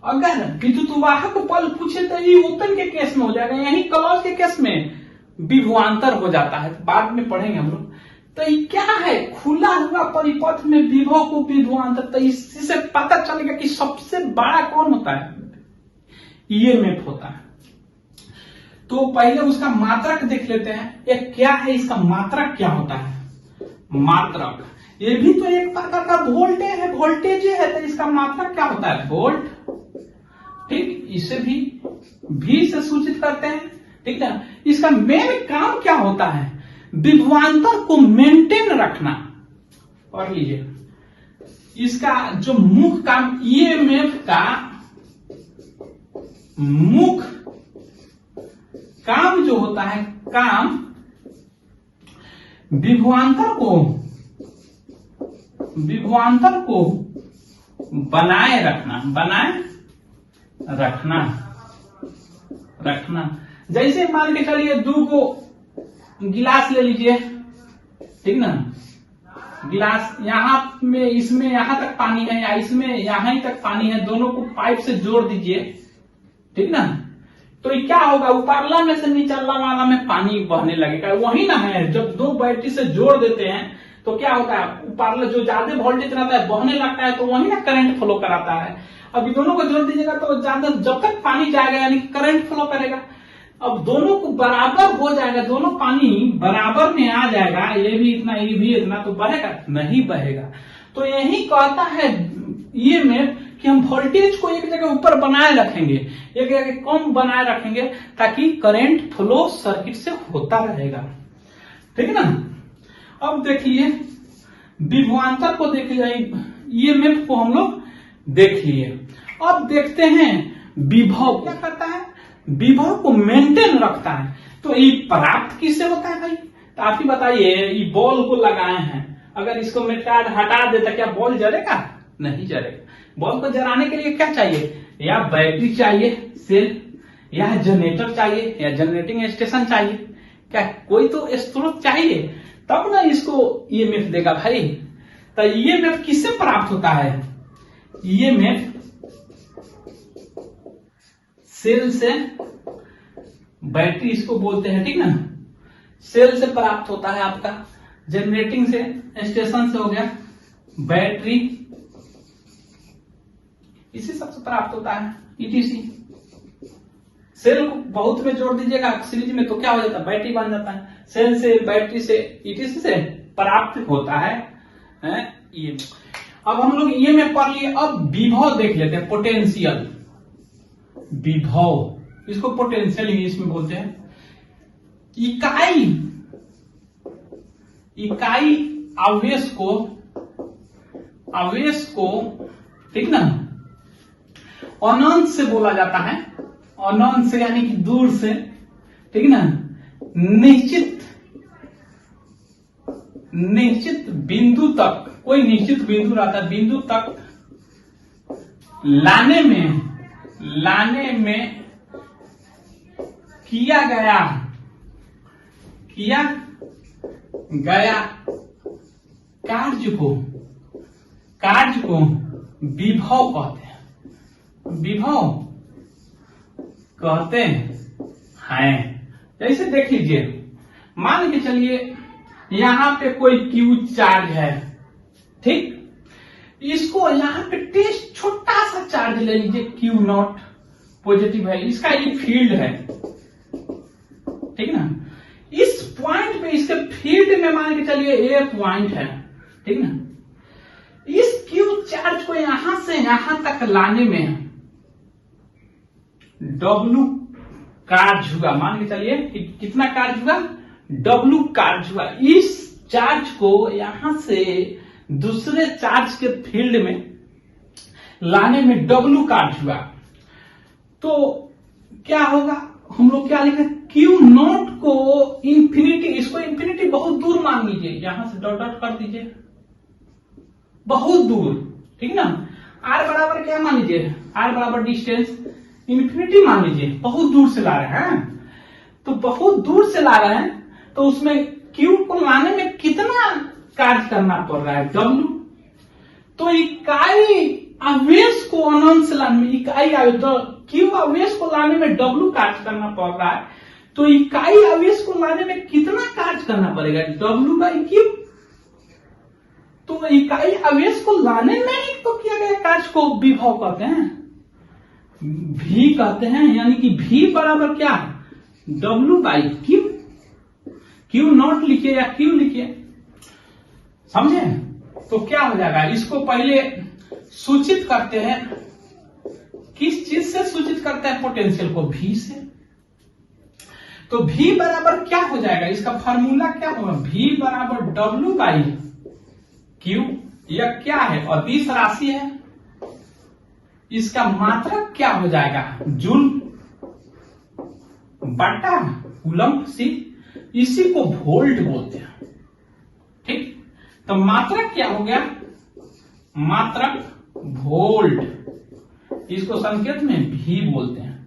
अगर विद्युत वाहक बल पूछे तो ये ओपन के केस में हो जाएगा, यही क्लोज के केस में विभवांतर हो जाता है, बाद में पढ़ेंगे हम लोग। तो ये क्या है? खुला हुआ परिपथ में विभव को विभवांतर। तो इससे पता चलेगा कि सबसे बड़ा कौन होता है? ईएमएफ होता है। तो पहले उसका मात्रक देख लेते हैं, ये क्या है, इसका मात्रक क्या होता है? मात्रक ये भी तो एक प्रकार का वोल्टेज है, तो इसका मात्रक क्या होता है? वोल्ट, ठीक। इसे भी से सूचित करते हैं, ठीक है। इसका मेन काम क्या होता है? विभवांतर को मेंटेन रखना। और लीजिए, इसका जो मुख्य काम, ईएमएफ का मुख्य काम जो होता है, काम विभवांतर को बनाए रखना। जैसे मान के चलिए 2 गिलास ले लीजिए, ठीक ना। गिलास यहां में, इसमें यहां तक पानी है या इसमें यहां ही तक पानी है, दोनों को पाइप से जोड़ दीजिए, ठीक ना। तो ये क्या होगा? ऊपरला में से निचला वाला में पानी बहने लगेगा, वही ना है। जब 2 बैटरी से जोड़ देते हैं तो क्या होता है? ऊपरला जो ज्यादा वोल्टेज रहता है बहने लगता है, तो वही ना करंट फ्लो कराता है। अभी दोनों को जोड़ दीजिएगा तो ज्यादा, जब तक पानी जाएगा यानी करंट फ्लो करेगा। अब दोनों को बराबर हो जाएगा, दोनों पानी बराबर में आ जाएगा, ये भी इतना ये भी इतना, तो बहेगा? नहीं बहेगा। तो यही कहता है ईएमएफ कि हम वोल्टेज को एक जगह ऊपर बनाए रखेंगे, एक जगह कम बनाए रखेंगे, ताकि करंट फ्लो सर्किट से होता रहेगा, ठीक है ना। अब देखिए विभवांतर को देख लिया, ईएमएफ को हम लोग देख लिए। अब देखते हैं विभव क्या करता है? विभव को मेंटेन रखता है। तो ये प्राप्त किससे होता है भाई? तो आप ही बताइए, ये बॉल को लगाए हैं, अगर इसको मेटकाट हटा देता क्या बॉल जलेगा? नहीं जलेगा। बॉल को जलाने के लिए क्या चाहिए? या बैटरी चाहिए सेल, या जनरेटर चाहिए, या जनरेटिंग स्टेशन चाहिए, क्या कोई तो स्रोत चाहिए, तब ना इसको ईएमएफ देगा भाई। तो ईएमएफ किससे प्राप्त होता है? ईएमएफ सेल से, बैटरी इसको बोलते हैं, ठीक ना। सेल से प्राप्त होता है आपका, जनरेटिंग से, स्टेशन से हो गया, बैटरी, इसी सबसे प्राप्त होता है, ईटीसी। सेल को बहुत में जोड़ दीजिएगा सीरीज में तो क्या हो जाता है? बैटरी बन जाता है। सेल से, बैटरी से, ईटीसी से प्राप्त होता है ये। अब हम लोग ये में पढ़ लिए, अब विभव देख लेते हैं, पोटेंशियल। विभव, इसको पोटेंशियल इंग्लिश में बोलते हैं। इकाई आवेश को ठीक ना अनंत से बोला जाता है, अनंत से यानी कि दूर से, ठीक ना, निश्चित बिंदु तक, कोई निश्चित बिंदु रहता है, बिंदु तक लाने में किया गया कार्य को विभव कहते हैं, विभव कहते हैं। जैसे देख लीजिए, मान के चलिए यहां पे कोई क्यू चार्ज है, ठीक, इसको यहां पे टेस्ट छोटा सा चार्ज ले लीजिए, क्यू नॉट पॉजिटिव है, इसका ये फील्ड है, ठीक ना। इस पॉइंट पे, इसके फील्ड में मान के चलिए ए पॉइंट है, ठीक ना। इस क्यू चार्ज को यहां से यहां तक लाने में डब्ल्यू कार्य हुआ, मान के चलिए कितना कार्य हुआ, डब्ल्यू कार्य हुआ। इस चार्ज को यहां से दूसरे चार्ज के फील्ड में लाने में डब्ल्यू कार्य हुआ। तो क्या होगा, हम लोग क्या लिखे, क्यू नॉट को इंफिनिटी, इसको इंफिनिटी बहुत दूर मान लीजिए, यहां से डॉट डॉट कर दीजिए, बहुत दूर, ठीक ना। आर बराबर क्या मान लीजिए, आर बराबर डिस्टेंस इंफिनिटी मान लीजिए, बहुत दूर से ला रहे हैं। तो बहुत दूर से ला रहे हैं, तो उसमें क्यू को लाने में कितना कार्य करना पड़ रहा है, डब्ल्यू। तो इकाई आवेश को अनंत से लाने में, इकाई आवेश, तो क्यू आवेश को लाने में डब्ल्यू कार्य करना पड़ रहा है, तो इकाई आवेश को लाने में कितना कार्य करना पड़ेगा, डब्ल्यू बाई क्यू। तो इकाई आवेश को लाने में ही तो किया गया कार्य को विभव कहते हैं, भी कहते हैं, यानी कि भी बराबर क्या, W by Q. Q not लिखिए या क्यू लिखिए, समझे। तो क्या हो जाएगा, इसको पहले सूचित करते हैं, किस चीज से सूचित करते हैं, पोटेंशियल को भी से। तो भी बराबर क्या हो जाएगा, इसका फॉर्मूला क्या होगा, भी बराबर डब्ल्यू बाई क्यू। यह क्या है, अदिश राशि है, इसका मात्रक क्या हो जाएगा, जूल बटा कूलम्ब सी, इसी को वोल्ट बोलते हैं, ठीक। तो मात्रक क्या हो गया, मात्रक वोल्ट, इसको संकेत में भी बोलते हैं।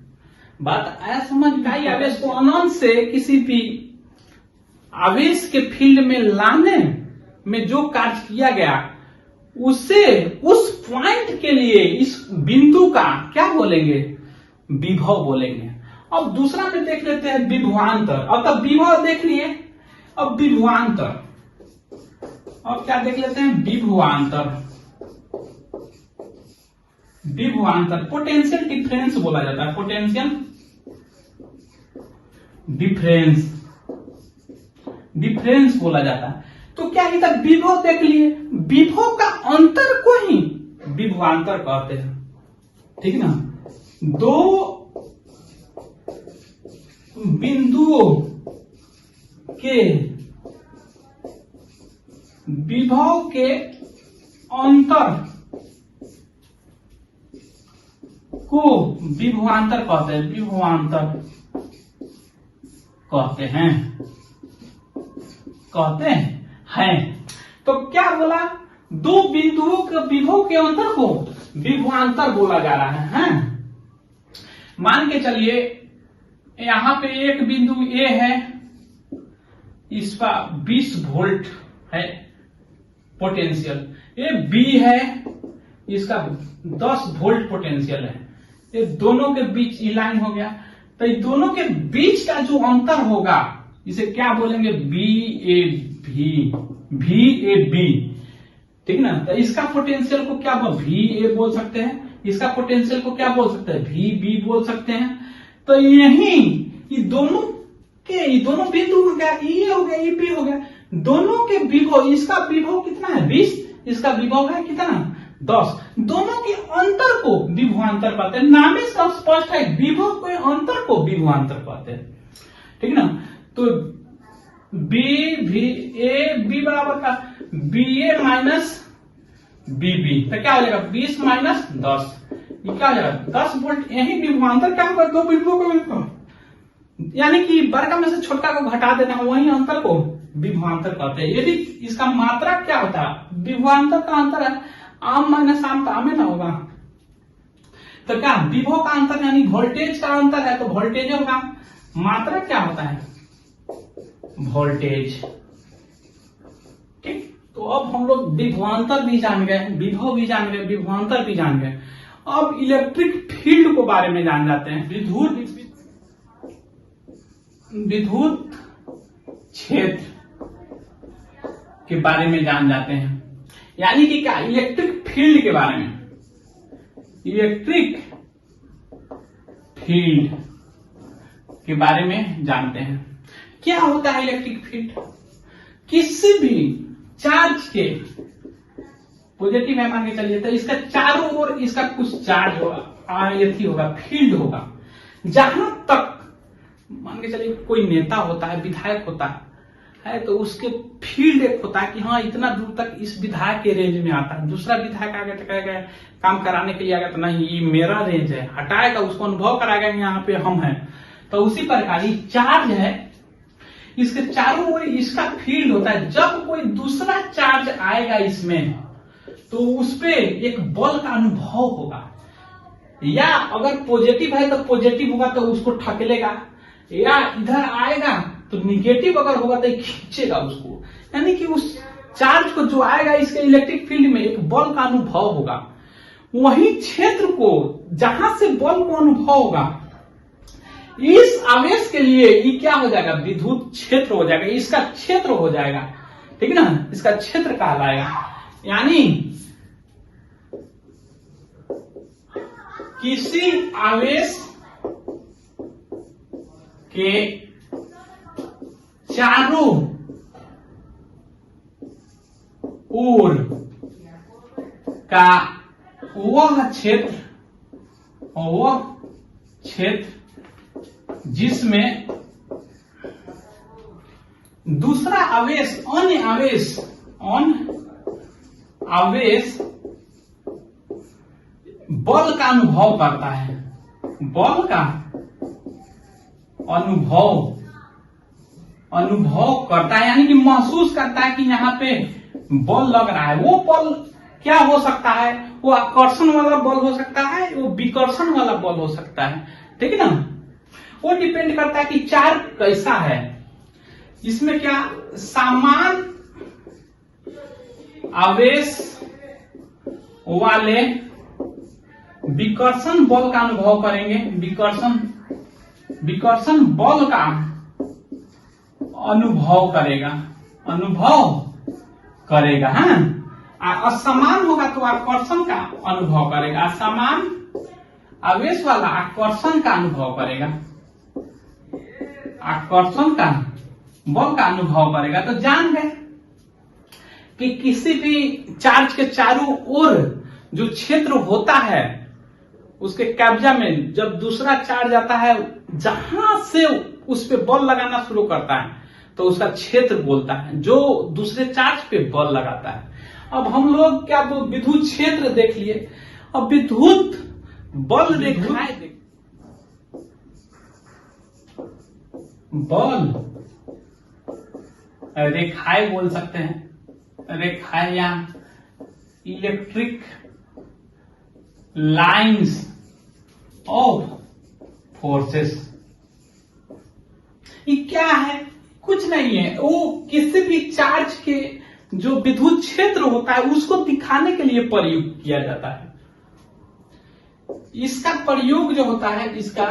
बात आया समझ में आई। आवेश को अनंत से किसी भी आवेश के फील्ड में लाने में जो कार्य किया गया, उसे उस पॉइंट के लिए, इस बिंदु का क्या बोलेंगे, विभव बोलेंगे। अब दूसरा में देख लेते हैं विभवांतर। अब तक विभव देख लिए, अब विभवांतर, अब क्या देख लेते हैं, विभवांतर। विभवांतर पोटेंशियल डिफरेंस बोला जाता है, पोटेंशियल डिफरेंस बोला जाता है। तो क्या इधर विभव देख लिए, विभव का अंतर को ही विभवांतर कहते हैं, ठीक ना। दो बिंदुओं के विभव के अंतर को विभवांतर कहते हैं, विभवांतर कहते हैं। तो क्या बोला, दो बिंदुओं के विभव के अंतर को विभवांतर बोला जा रहा है। मान के चलिए यहां पे एक बिंदु ए है, इसका 20 वोल्ट है पोटेंशियल, ये बी है, इसका 10 वोल्ट पोटेंशियल है। ये दोनों के बीच लाइन हो गया, तो ये दोनों के बीच का जो अंतर होगा, इसे क्या बोलेंगे, बी ए बी, ठीक ना। तो इसका पोटेंशियल को क्या वी ए बोल सकते हैं, इसका पोटेंशियल को क्या बोल सकते हैं, वी बी बोल सकते हैं। तो यही ये दोनों बिंदु हो गया, ये हो गया, ये बी हो गया, दोनों के विभव, इसका विभव कितना है 20, इसका विभव है कितना 10, दोनों के अंतर को विभवांतर कहते हैं। नाम इसका स्पष्ट है, विभव के अंतर को विभवांतर कहते हैं, ठीक ना। तो बी बराबर का बी ए माइनस बीबी, तो क्या हो जाएगा 20 माइनस 10, ये क्या हो जाएगा 10 वोल्ट। यही विभवांतर क्या होगा, दो बिंदुओं का विभव, यानी कि वर्ग में से छोटा को घटा देना, वही अंतर को विभवांतर कहते हैं। यदि इसका मात्रा क्या होता है, विभवांतर का अंतर है आम माइनस आम, तो आम में ना होगा, तो क्या विभव का अंतर यानी वोल्टेज का अंतर है, तो वोल्टेज होगा। मात्रा क्या होता है, वोल्टेज, ठीक। तो अब हम लोग विभवांतर भी जान गए, विभव भी जान गए, विभवांतर भी जान गए। अब इलेक्ट्रिक फील्ड को बारे में जान जाते हैं। विद्युत क्षेत्र के बारे में जान जाते हैं, यानी कि क्या इलेक्ट्रिक फील्ड के बारे में, इलेक्ट्रिक फील्ड के बारे में जानते हैं। क्या होता है इलेक्ट्रिक फील्ड, किसी भी चार्ज के पॉजिटिव है मान के चलिए, तो इसका चारों ओर इसका कुछ चार्ज होगा, यथी होगा, फील्ड होगा। जहां तक मान के चलिए कोई नेता होता है, विधायक होता है, तो उसके फील्ड एक होता है कि हाँ इतना दूर तक इस विधायक के रेंज में आता है। दूसरा विधायक आ गया तो कहेगा काम कराने के लिए आ गया तो नहीं ये मेरा रेंज है, हटाएगा, उसको अनुभव कराएगा यहाँ पे हम हैं। तो उसी प्रकार ये चार्ज है, इसके चारों ओर इसका फील्ड होता है। जब कोई दूसरा चार्ज आएगा इसमें तो उसपे एक बल का अनुभव होगा, या अगर पॉजिटिव है तो पॉजिटिव होगा तो उसको ठकेलेगा, या इधर आएगा तो निगेटिव अगर होगा तो खींचेगा उसको, यानी कि उस चार्ज को जो आएगा इसके इलेक्ट्रिक फील्ड में एक बल का अनुभव होगा। वही क्षेत्र को जहां से बल को अनुभव होगा, इस आवेश के लिए ये क्या हो जाएगा, विद्युत क्षेत्र हो जाएगा, इसका क्षेत्र हो जाएगा, ठीक है ना, इसका क्षेत्र कहलाएगा। यानी किसी आवेश के चारों ओर का वह क्षेत्र जिसमें दूसरा आवेश अन्य आवेश बल का अनुभव करता है, बल का अनुभव करता है, यानी कि महसूस करता है कि यहाँ पे बल लग रहा है। वो बल क्या हो सकता है, वो आकर्षण वाला बल हो सकता है, वो विकर्षण वाला बल हो सकता है, ठीक है ना। वो डिपेंड करता है कि चार्ज कैसा है। इसमें क्या समान आवेश वाले विकर्षण बल का अनुभव करेंगे, विकर्षण बल का अनुभव करेगा हाँ। असमान होगा तो आकर्षण का अनुभव करेगा, असमान आवेश वाला आकर्षण का अनुभव करेगा, आकर्षण का बल का अनुभव करेगा। तो जान गए कि किसी भी चार्ज के चारों ओर जो क्षेत्र होता है उसके कब्जा में जब दूसरा चार्ज आता है, जहां से उस पे बल लगाना शुरू करता है तो उसका क्षेत्र बोलता है, जो दूसरे चार्ज पे बल लगाता है। अब हम लोग क्या तो विद्युत क्षेत्र देख लिए, अब विद्युत बल रेखाएं देख, बल रेखाएं बोल सकते हैं, रेखाएं या इलेक्ट्रिक लाइंस ऑफ फोर्सेस। ये क्या है, कुछ नहीं है, वो किसी भी चार्ज के जो विद्युत क्षेत्र होता है उसको दिखाने के लिए प्रयोग किया जाता है। इसका प्रयोग जो होता है, इसका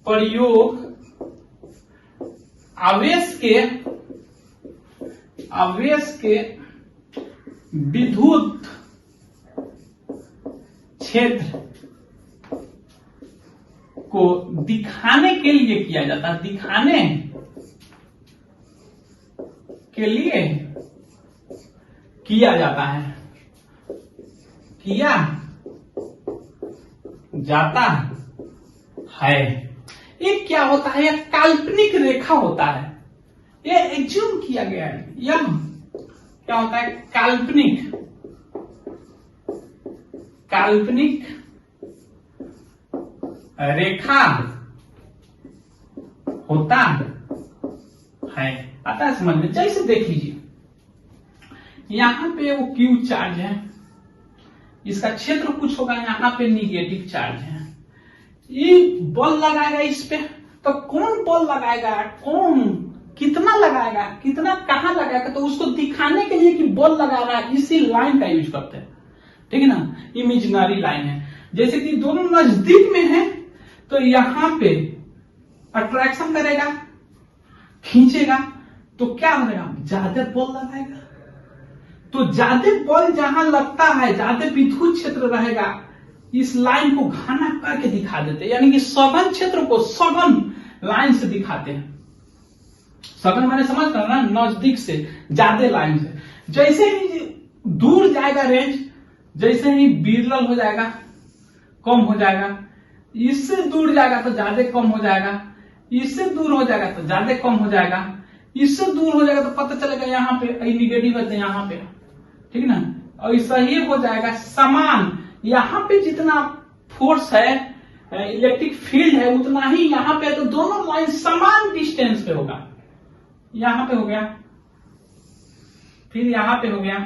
प्रयोग आवेश के विद्युत क्षेत्र को दिखाने के लिए किया जाता है, दिखाने के लिए किया जाता है, किया जाता है। ये क्या होता है? यह काल्पनिक रेखा होता है, ये एज्यूम किया गया है। यह क्या होता है? काल्पनिक रेखा होता है। आता है समझ में? जैसे देख लीजिए, यहां पे वो क्यू चार्ज है, इसका क्षेत्र कुछ होगा, यहां पे निगेटिव चार्ज है। ये बल लगाएगा इस पे, तो कौन बल लगाएगा, कौन कितना लगाएगा, कितना कहां लगाएगा, तो उसको दिखाने के लिए कि बल लगा रहा है, इसी लाइन का यूज करते हैं। ठीक है ना? इमेजिनरी लाइन है। जैसे कि दोनों नजदीक में है तो यहां पे अट्रैक्शन करेगा, खींचेगा, तो क्या होगा? ज्यादा बल लगाएगा। तो ज्यादा बल जहां लगता है, ज्यादा विद्युत क्षेत्र रहेगा, इस लाइन को घना करके दिखा देते हैं, यानी कि सघन क्षेत्र को सघन लाइन से दिखाते हैं। सघन माने समझ कर ना, नजदीक से, ज्यादा लाइन से। जैसे ही दूर जाएगा रेंज, जैसे ही विरल हो जाएगा, कम हो जाएगा, इससे दूर जाएगा तो ज्यादा कम हो जाएगा, इससे दूर हो जाएगा तो ज्यादा कम हो जाएगा, इससे दूर हो जाएगा तो पता चलेगा यहाँ पे निगेटिव है, यहाँ पे। ठीक है ना? और ऐसा ही हो जाएगा समान, यहाँ पे जितना फोर्स है, इलेक्ट्रिक फील्ड है, उतना ही यहाँ पे, तो दोनों लाइन समान डिस्टेंस पे होगा। यहाँ पे हो गया, फिर यहाँ पे हो गया,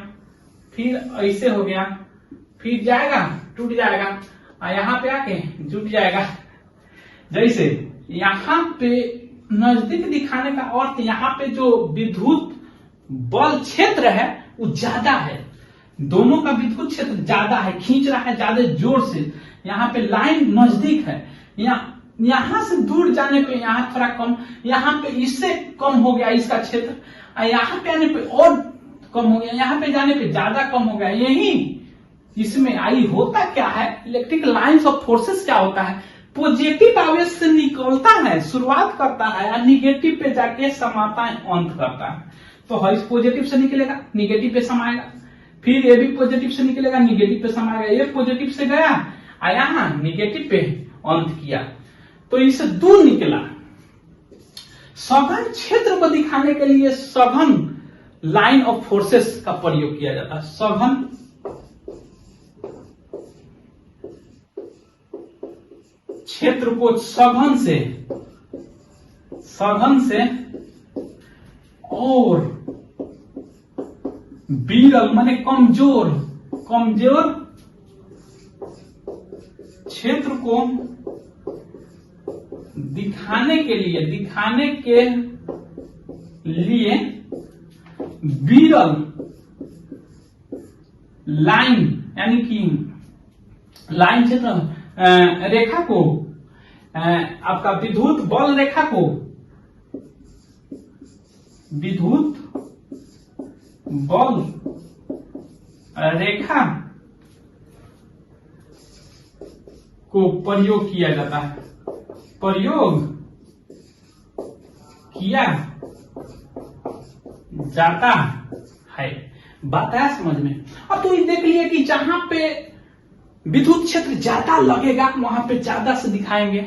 फिर ऐसे हो गया, फिर जाएगा, टूट जाएगा, और यहाँ पे आके जुट जाएगा। जैसे यहाँ पे नजदीक दिखाने का अर्थ, यहाँ पे जो विद्युत बल क्षेत्र है वो ज्यादा है, दोनों का विद्युत क्षेत्र ज्यादा है, खींच रहा है ज्यादा जोर से। यहाँ पे लाइन नजदीक है, यहाँ से दूर जाने पे यहाँ थोड़ा कम, यहाँ पे इससे कम हो गया इसका क्षेत्र, और यहाँ पे आने पे और कम हो गया, यहाँ पे जाने पे ज्यादा कम हो गया। यही इसमें आई होता क्या है, इलेक्ट्रिक लाइंस ऑफ फोर्सेस क्या होता है, पॉजिटिव आवेश से निकलता है, शुरुआत करता है, और निगेटिव पे जाके समाता है, अंत करता है। तो इस पॉजिटिव से निकलेगा, निगेटिव पे समाएगा, फिर ये भी पॉजिटिव से निकलेगा, निगेटिव पे समाएगा, ये पॉजिटिव से गया आया, निगेटिव पे अंत किया, तो इससे दूर निकला। सघन क्षेत्र को दिखाने के लिए सघन लाइन ऑफ फोर्सेस का प्रयोग किया जाता है। सघन क्षेत्र को सघन से और विरल माने कमजोर क्षेत्र को दिखाने के लिए विरल लाइन, यानी कि लाइन क्षेत्र रेखा को, आपका विद्युत बल रेखा को, विद्युत बल रेखा को प्रयोग किया जाता है, प्रयोग किया जाता है। बात है समझ में? अब तो ये देख लिए कि जहां पे विद्युत क्षेत्र ज्यादा लगेगा वहां पे ज्यादा से दिखाएंगे,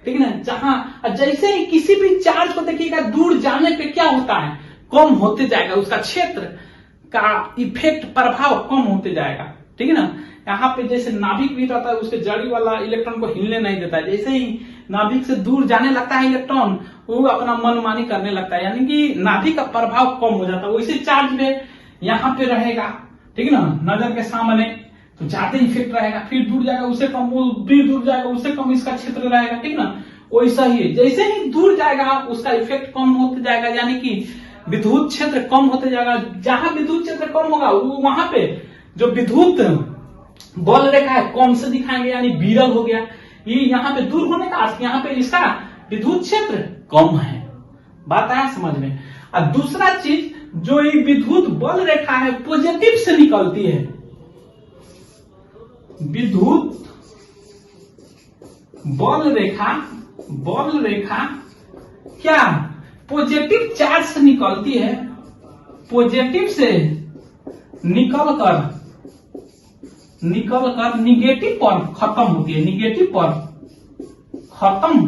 ठीक है ना? जहां जैसे ही किसी भी चार्ज को देखिएगा दूर जाने पे क्या होता है, कम होते जाएगा, उसका क्षेत्र का इफेक्ट, प्रभाव कम होते जाएगा, ठीक है ना? यहाँ पे जैसे नाभिक भी रहता है, उसके जड़ी वाला इलेक्ट्रॉन को हिलने नहीं देता है, जैसे ही नाभिक से दूर जाने लगता है इलेक्ट्रॉन, वो अपना मनमानी करने लगता है, यानी कि नाभिक का प्रभाव कम हो जाता है। वैसे चार्ज में यहाँ पे रहेगा, ठीक है ना, नजर के सामने, तो ज्यादा इफेक्ट रहेगा, फिर दूर जाएगा उससे कम, वो भी दूर जाएगा उससे कम इसका क्षेत्र रहेगा, ठीक ना? वैसा ही जैसे ही दूर जाएगा उसका इफेक्ट कम होते जाएगा, यानी कि विद्युत क्षेत्र कम होते जाएगा। जहां विद्युत क्षेत्र कम होगा वहां पे जो विद्युत बल रेखा है कम से दिखाएंगे, यानी विरल हो गया। ये यहाँ पे दूर होने का अर्थ, यहाँ पे इसका विद्युत क्षेत्र कम है। बात आया समझ में? और दूसरा चीज, जो ये विद्युत बल रेखा है पॉजिटिव से निकलती है, विद्युत बल रेखा क्या पॉजिटिव चार्ज से निकलती है, पॉजिटिव से निकल कर निगेटिव पर खत्म होती है, निगेटिव पर खत्म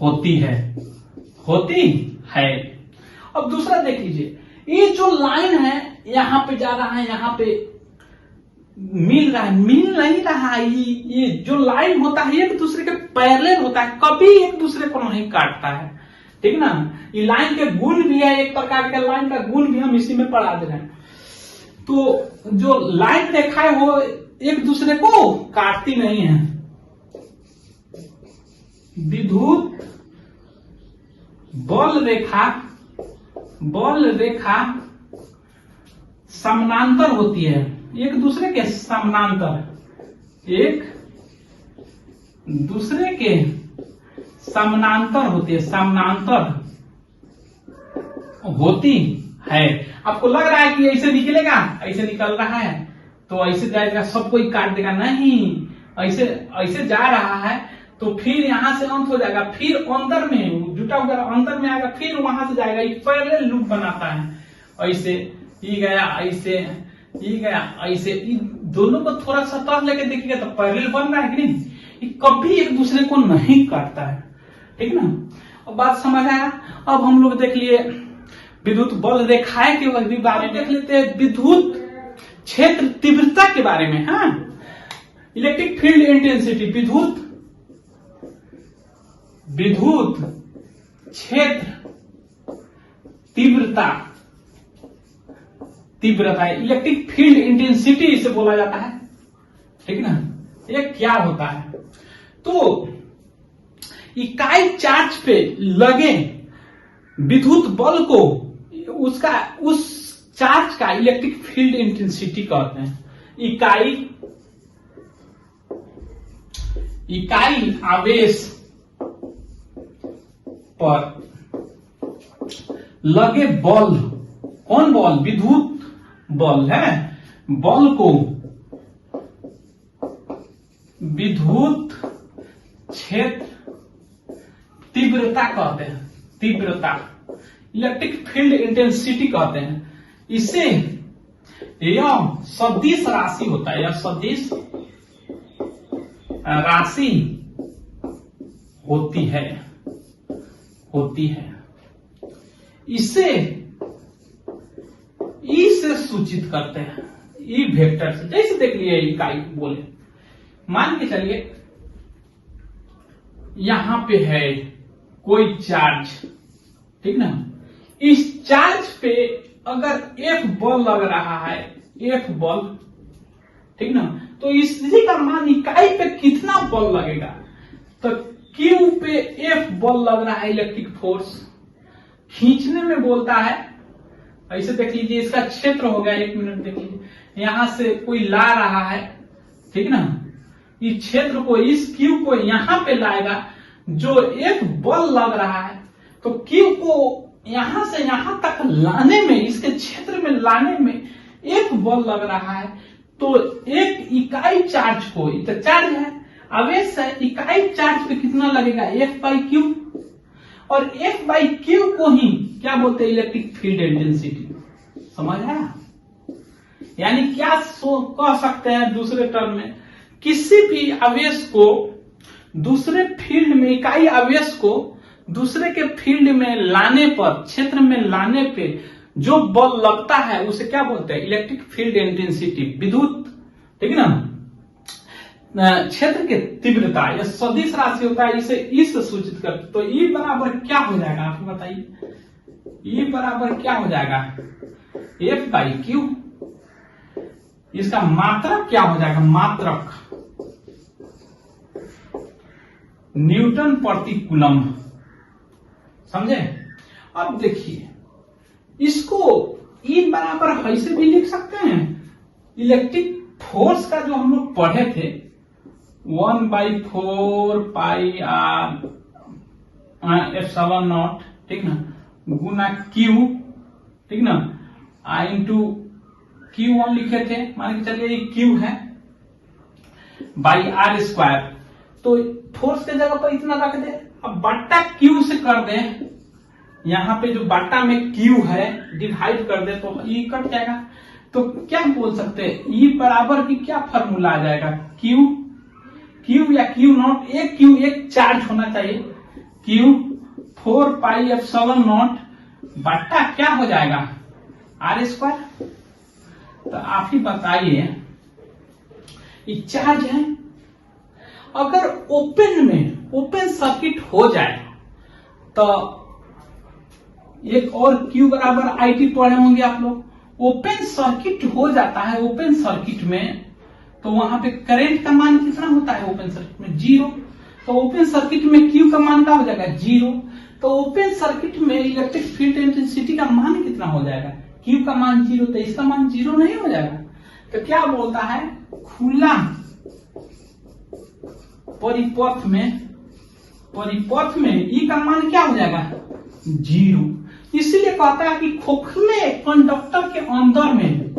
होती है। अब दूसरा देख लीजिए, ये जो लाइन है यहां पे जा रहा है, यहां पे मिल नहीं रहा है। ये जो लाइन होता है एक दूसरे के पैरेलल होता है, कभी एक दूसरे को नहीं काटता है, ठीक ना। ये लाइन के गुण भी है, एक प्रकार के लाइन का गुण भी हम इसी में पढ़ा दे रहे हैं। तो जो लाइन रेखा है वो एक दूसरे को काटती नहीं है। विद्युत बल रेखा समानांतर होती है, एक दूसरे के समानांतर, एक दूसरे के समानांतर होती है, समानांतर होती है। आपको लग रहा है कि ऐसे निकलेगा, ऐसे निकल रहा है तो ऐसे जाएगा, सब कोई काट देगा, नहीं, ऐसे जा रहा है तो फिर यहां से अंत हो जाएगा, फिर अंदर में जुटा हुआ अंदर में आएगा, फिर वहां से जाएगा, एक पैरेलल लूप बनाता है। ऐसे ये गया, ऐसे ये गया, ऐसे दोनों को थोड़ा सा तौर लेके देखिएगा तो पैरेलल बन रहा है कि नहीं। ये कभी एक दूसरे को नहीं काटता है, ठीक ना। अब बात समझ आया। अब हम लोग देख लिए विद्युत बल रेखाएं के बारे में, देख लेते हैं विद्युत क्षेत्र तीव्रता के बारे में। हाँ, इलेक्ट्रिक फील्ड इंटेंसिटी, विद्युत क्षेत्र तीव्रता, इलेक्ट्रिक फील्ड इंटेंसिटी इसे बोला जाता है, ठीक ना। ये क्या होता है, तो इकाई चार्ज पे लगे विद्युत बल को उस चार्ज का इलेक्ट्रिक फील्ड इंटेंसिटी कहते हैं। इकाई आवेश पर लगे बल, कौन बल, विद्युत बल है, बल को विद्युत क्षेत्र तीव्रता कहते हैं, तीव्रता इलेक्ट्रिक फील्ड इंटेंसिटी कहते हैं। इसे यह सदिश राशि होता है, यह सदिश राशि होती है। इसे ई से सूचित करते हैं, ई वेक्टर से। जैसे देख लिए इकाई बोले, मान के चलिए यहां पे है कोई चार्ज, ठीक ना। इस चार्ज पे अगर F बल लग रहा है, F बल, ठीक ना, तो इसी का मान इकाई पे कितना बल लगेगा, तो Q पे F बल लग रहा है, इलेक्ट्रिक फोर्स खींचने में बोलता है। ऐसे देख लीजिए, इसका क्षेत्र हो गया, 1 मिनट देख लीजिए, यहां से कोई ला रहा है, ठीक ना। इस क्षेत्र को, इस Q को यहां पे लाएगा, जो F बल लग रहा है, तो Q को यहां से यहां तक लाने में, इसके क्षेत्र में लाने में एक बल लग रहा है। तो एक इकाई चार्ज को, तो चार्ज है, आवेश है, इकाई चार्ज पे कितना लगेगा, F/Q, और F/Q को ही क्या बोलते हैं, इलेक्ट्रिक फील्ड इंटेंसिटी। समझ आया। यानी क्या कह सकते हैं दूसरे टर्म में, किसी भी आवेश को दूसरे फील्ड में, इकाई आवेश को दूसरे के फील्ड में लाने पर, क्षेत्र में लाने पे जो बल लगता है उसे क्या बोलते हैं, इलेक्ट्रिक फील्ड इंटेंसिटी, विद्युत, ठीक ना, क्षेत्र की तीव्रता। यह सदिश राशि होता है, इसे ई से सूचित करते। तो ई बराबर क्या हो जाएगा, आप बताइए, ई बराबर क्या हो जाएगा, F/Q। इसका मात्रक क्या हो जाएगा, मात्रक न्यूटन प्रति कूलम्ब। समझे। अब देखिए, इसको ई बराबर ऐसे भी लिख सकते हैं, इलेक्ट्रिक फोर्स का जो हम लोग पढ़े थे, 1/4 पाई F/0, ठीक ना, गुना Q, ठीक ना, इंटू Q1 लिखे थे, मान के चलिए ये Q है, बाई R²। तो फोर्स के जगह पर इतना रख दे, अब बट्टा Q से कर दे, यहाँ पे जो बाटा में क्यू है डिवाइड कर दे तो ई कट जाएगा। तो क्या बोल सकते हैं, ई बराबर की क्या फॉर्मूला आ जाएगा, क्यू क्यू या क्यू नॉट, एक क्यू एक चार्ज होना चाहिए, क्यू 4 पाई एप्सिलॉन नॉट बट्टा क्या हो जाएगा आर स्क्वायर। तो आप ही बताइए, ये चार्ज है, अगर ओपन सर्किट हो जाए तो एक और क्यू बराबर आई टी पढ़े होंगे आप लोग। ओपन सर्किट हो जाता है, ओपन सर्किट में तो वहां पे करंट का मान कितना होता है ओपन सर्किट में, 0। तो ओपन सर्किट में क्यू का मान क्या हो जाएगा, 0। तो ओपन सर्किट में इलेक्ट्रिक फील्ड इंटेंसिटी का मान कितना हो जाएगा, क्यू का मान 0। तो इसका मान 0 नहीं हो जाएगा। तो क्या बोलता है, खुला परिपथ में ई का मान क्या हो जाएगा, 0। इसीलिए कहता है कि खोखले कंडक्टर के अंदर में,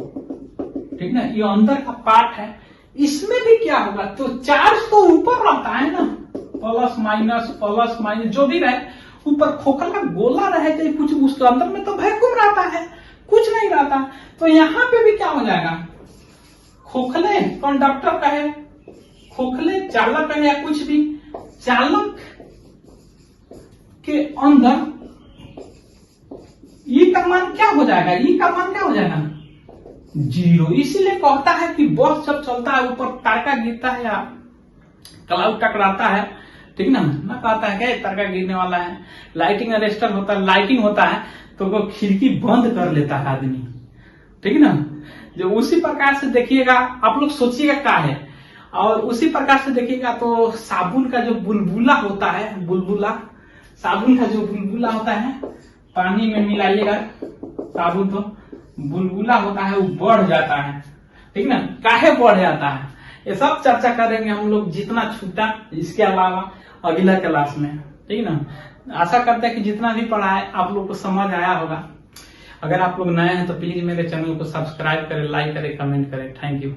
ठीक ना, ये अंदर का पार्ट है, इसमें भी क्या होगा, तो चार्ज तो ऊपर रहता है ना, प्लस माइनस जो भी रहे, ऊपर खोखला गोला रहे चाहे कुछ, उसके अंदर में तो वैक्यूम रहता है, कुछ नहीं रहता। तो यहाँ पे भी क्या हो जाएगा, खोखले कंडक्टर कहे, खोखले चालक कहे या कुछ भी, चालक के अंदर ई का मान क्या हो जाएगा, ई का मान क्या हो जाएगा, 0। इसीलिए कहता है कि बस जब चलता है ऊपर तारका गिरता है या क्लाउड टकराता है, ठीक ना कहता है क्या तारका गिरने वाला है, लाइटिंग अरेस्टर होता है, लाइटिंग होता है तो वो खिड़की बंद कर लेता है आदमी, ठीक ना। जो उसी प्रकार से देखिएगा, आप लोग सोचिएगा क्या है, और उसी प्रकार से देखिएगा तो साबुन का जो बुलबुला होता है, साबुन का जो बुलबुला होता है, पानी में मिलाइएगा साबुन तो बुलबुला होता है, वो बढ़ जाता है, ठीक ना, काहे बढ़ जाता है, ये सब चर्चा करेंगे हम लोग जितना छूटा, इसके अलावा अगला क्लास में, ठीक ना। आशा करते हैं कि जितना भी पढ़ा है आप लोग को समझ आया होगा। अगर आप लोग नए हैं तो प्लीज मेरे चैनल को सब्सक्राइब करें, लाइक करें, कमेंट करें। Thank you.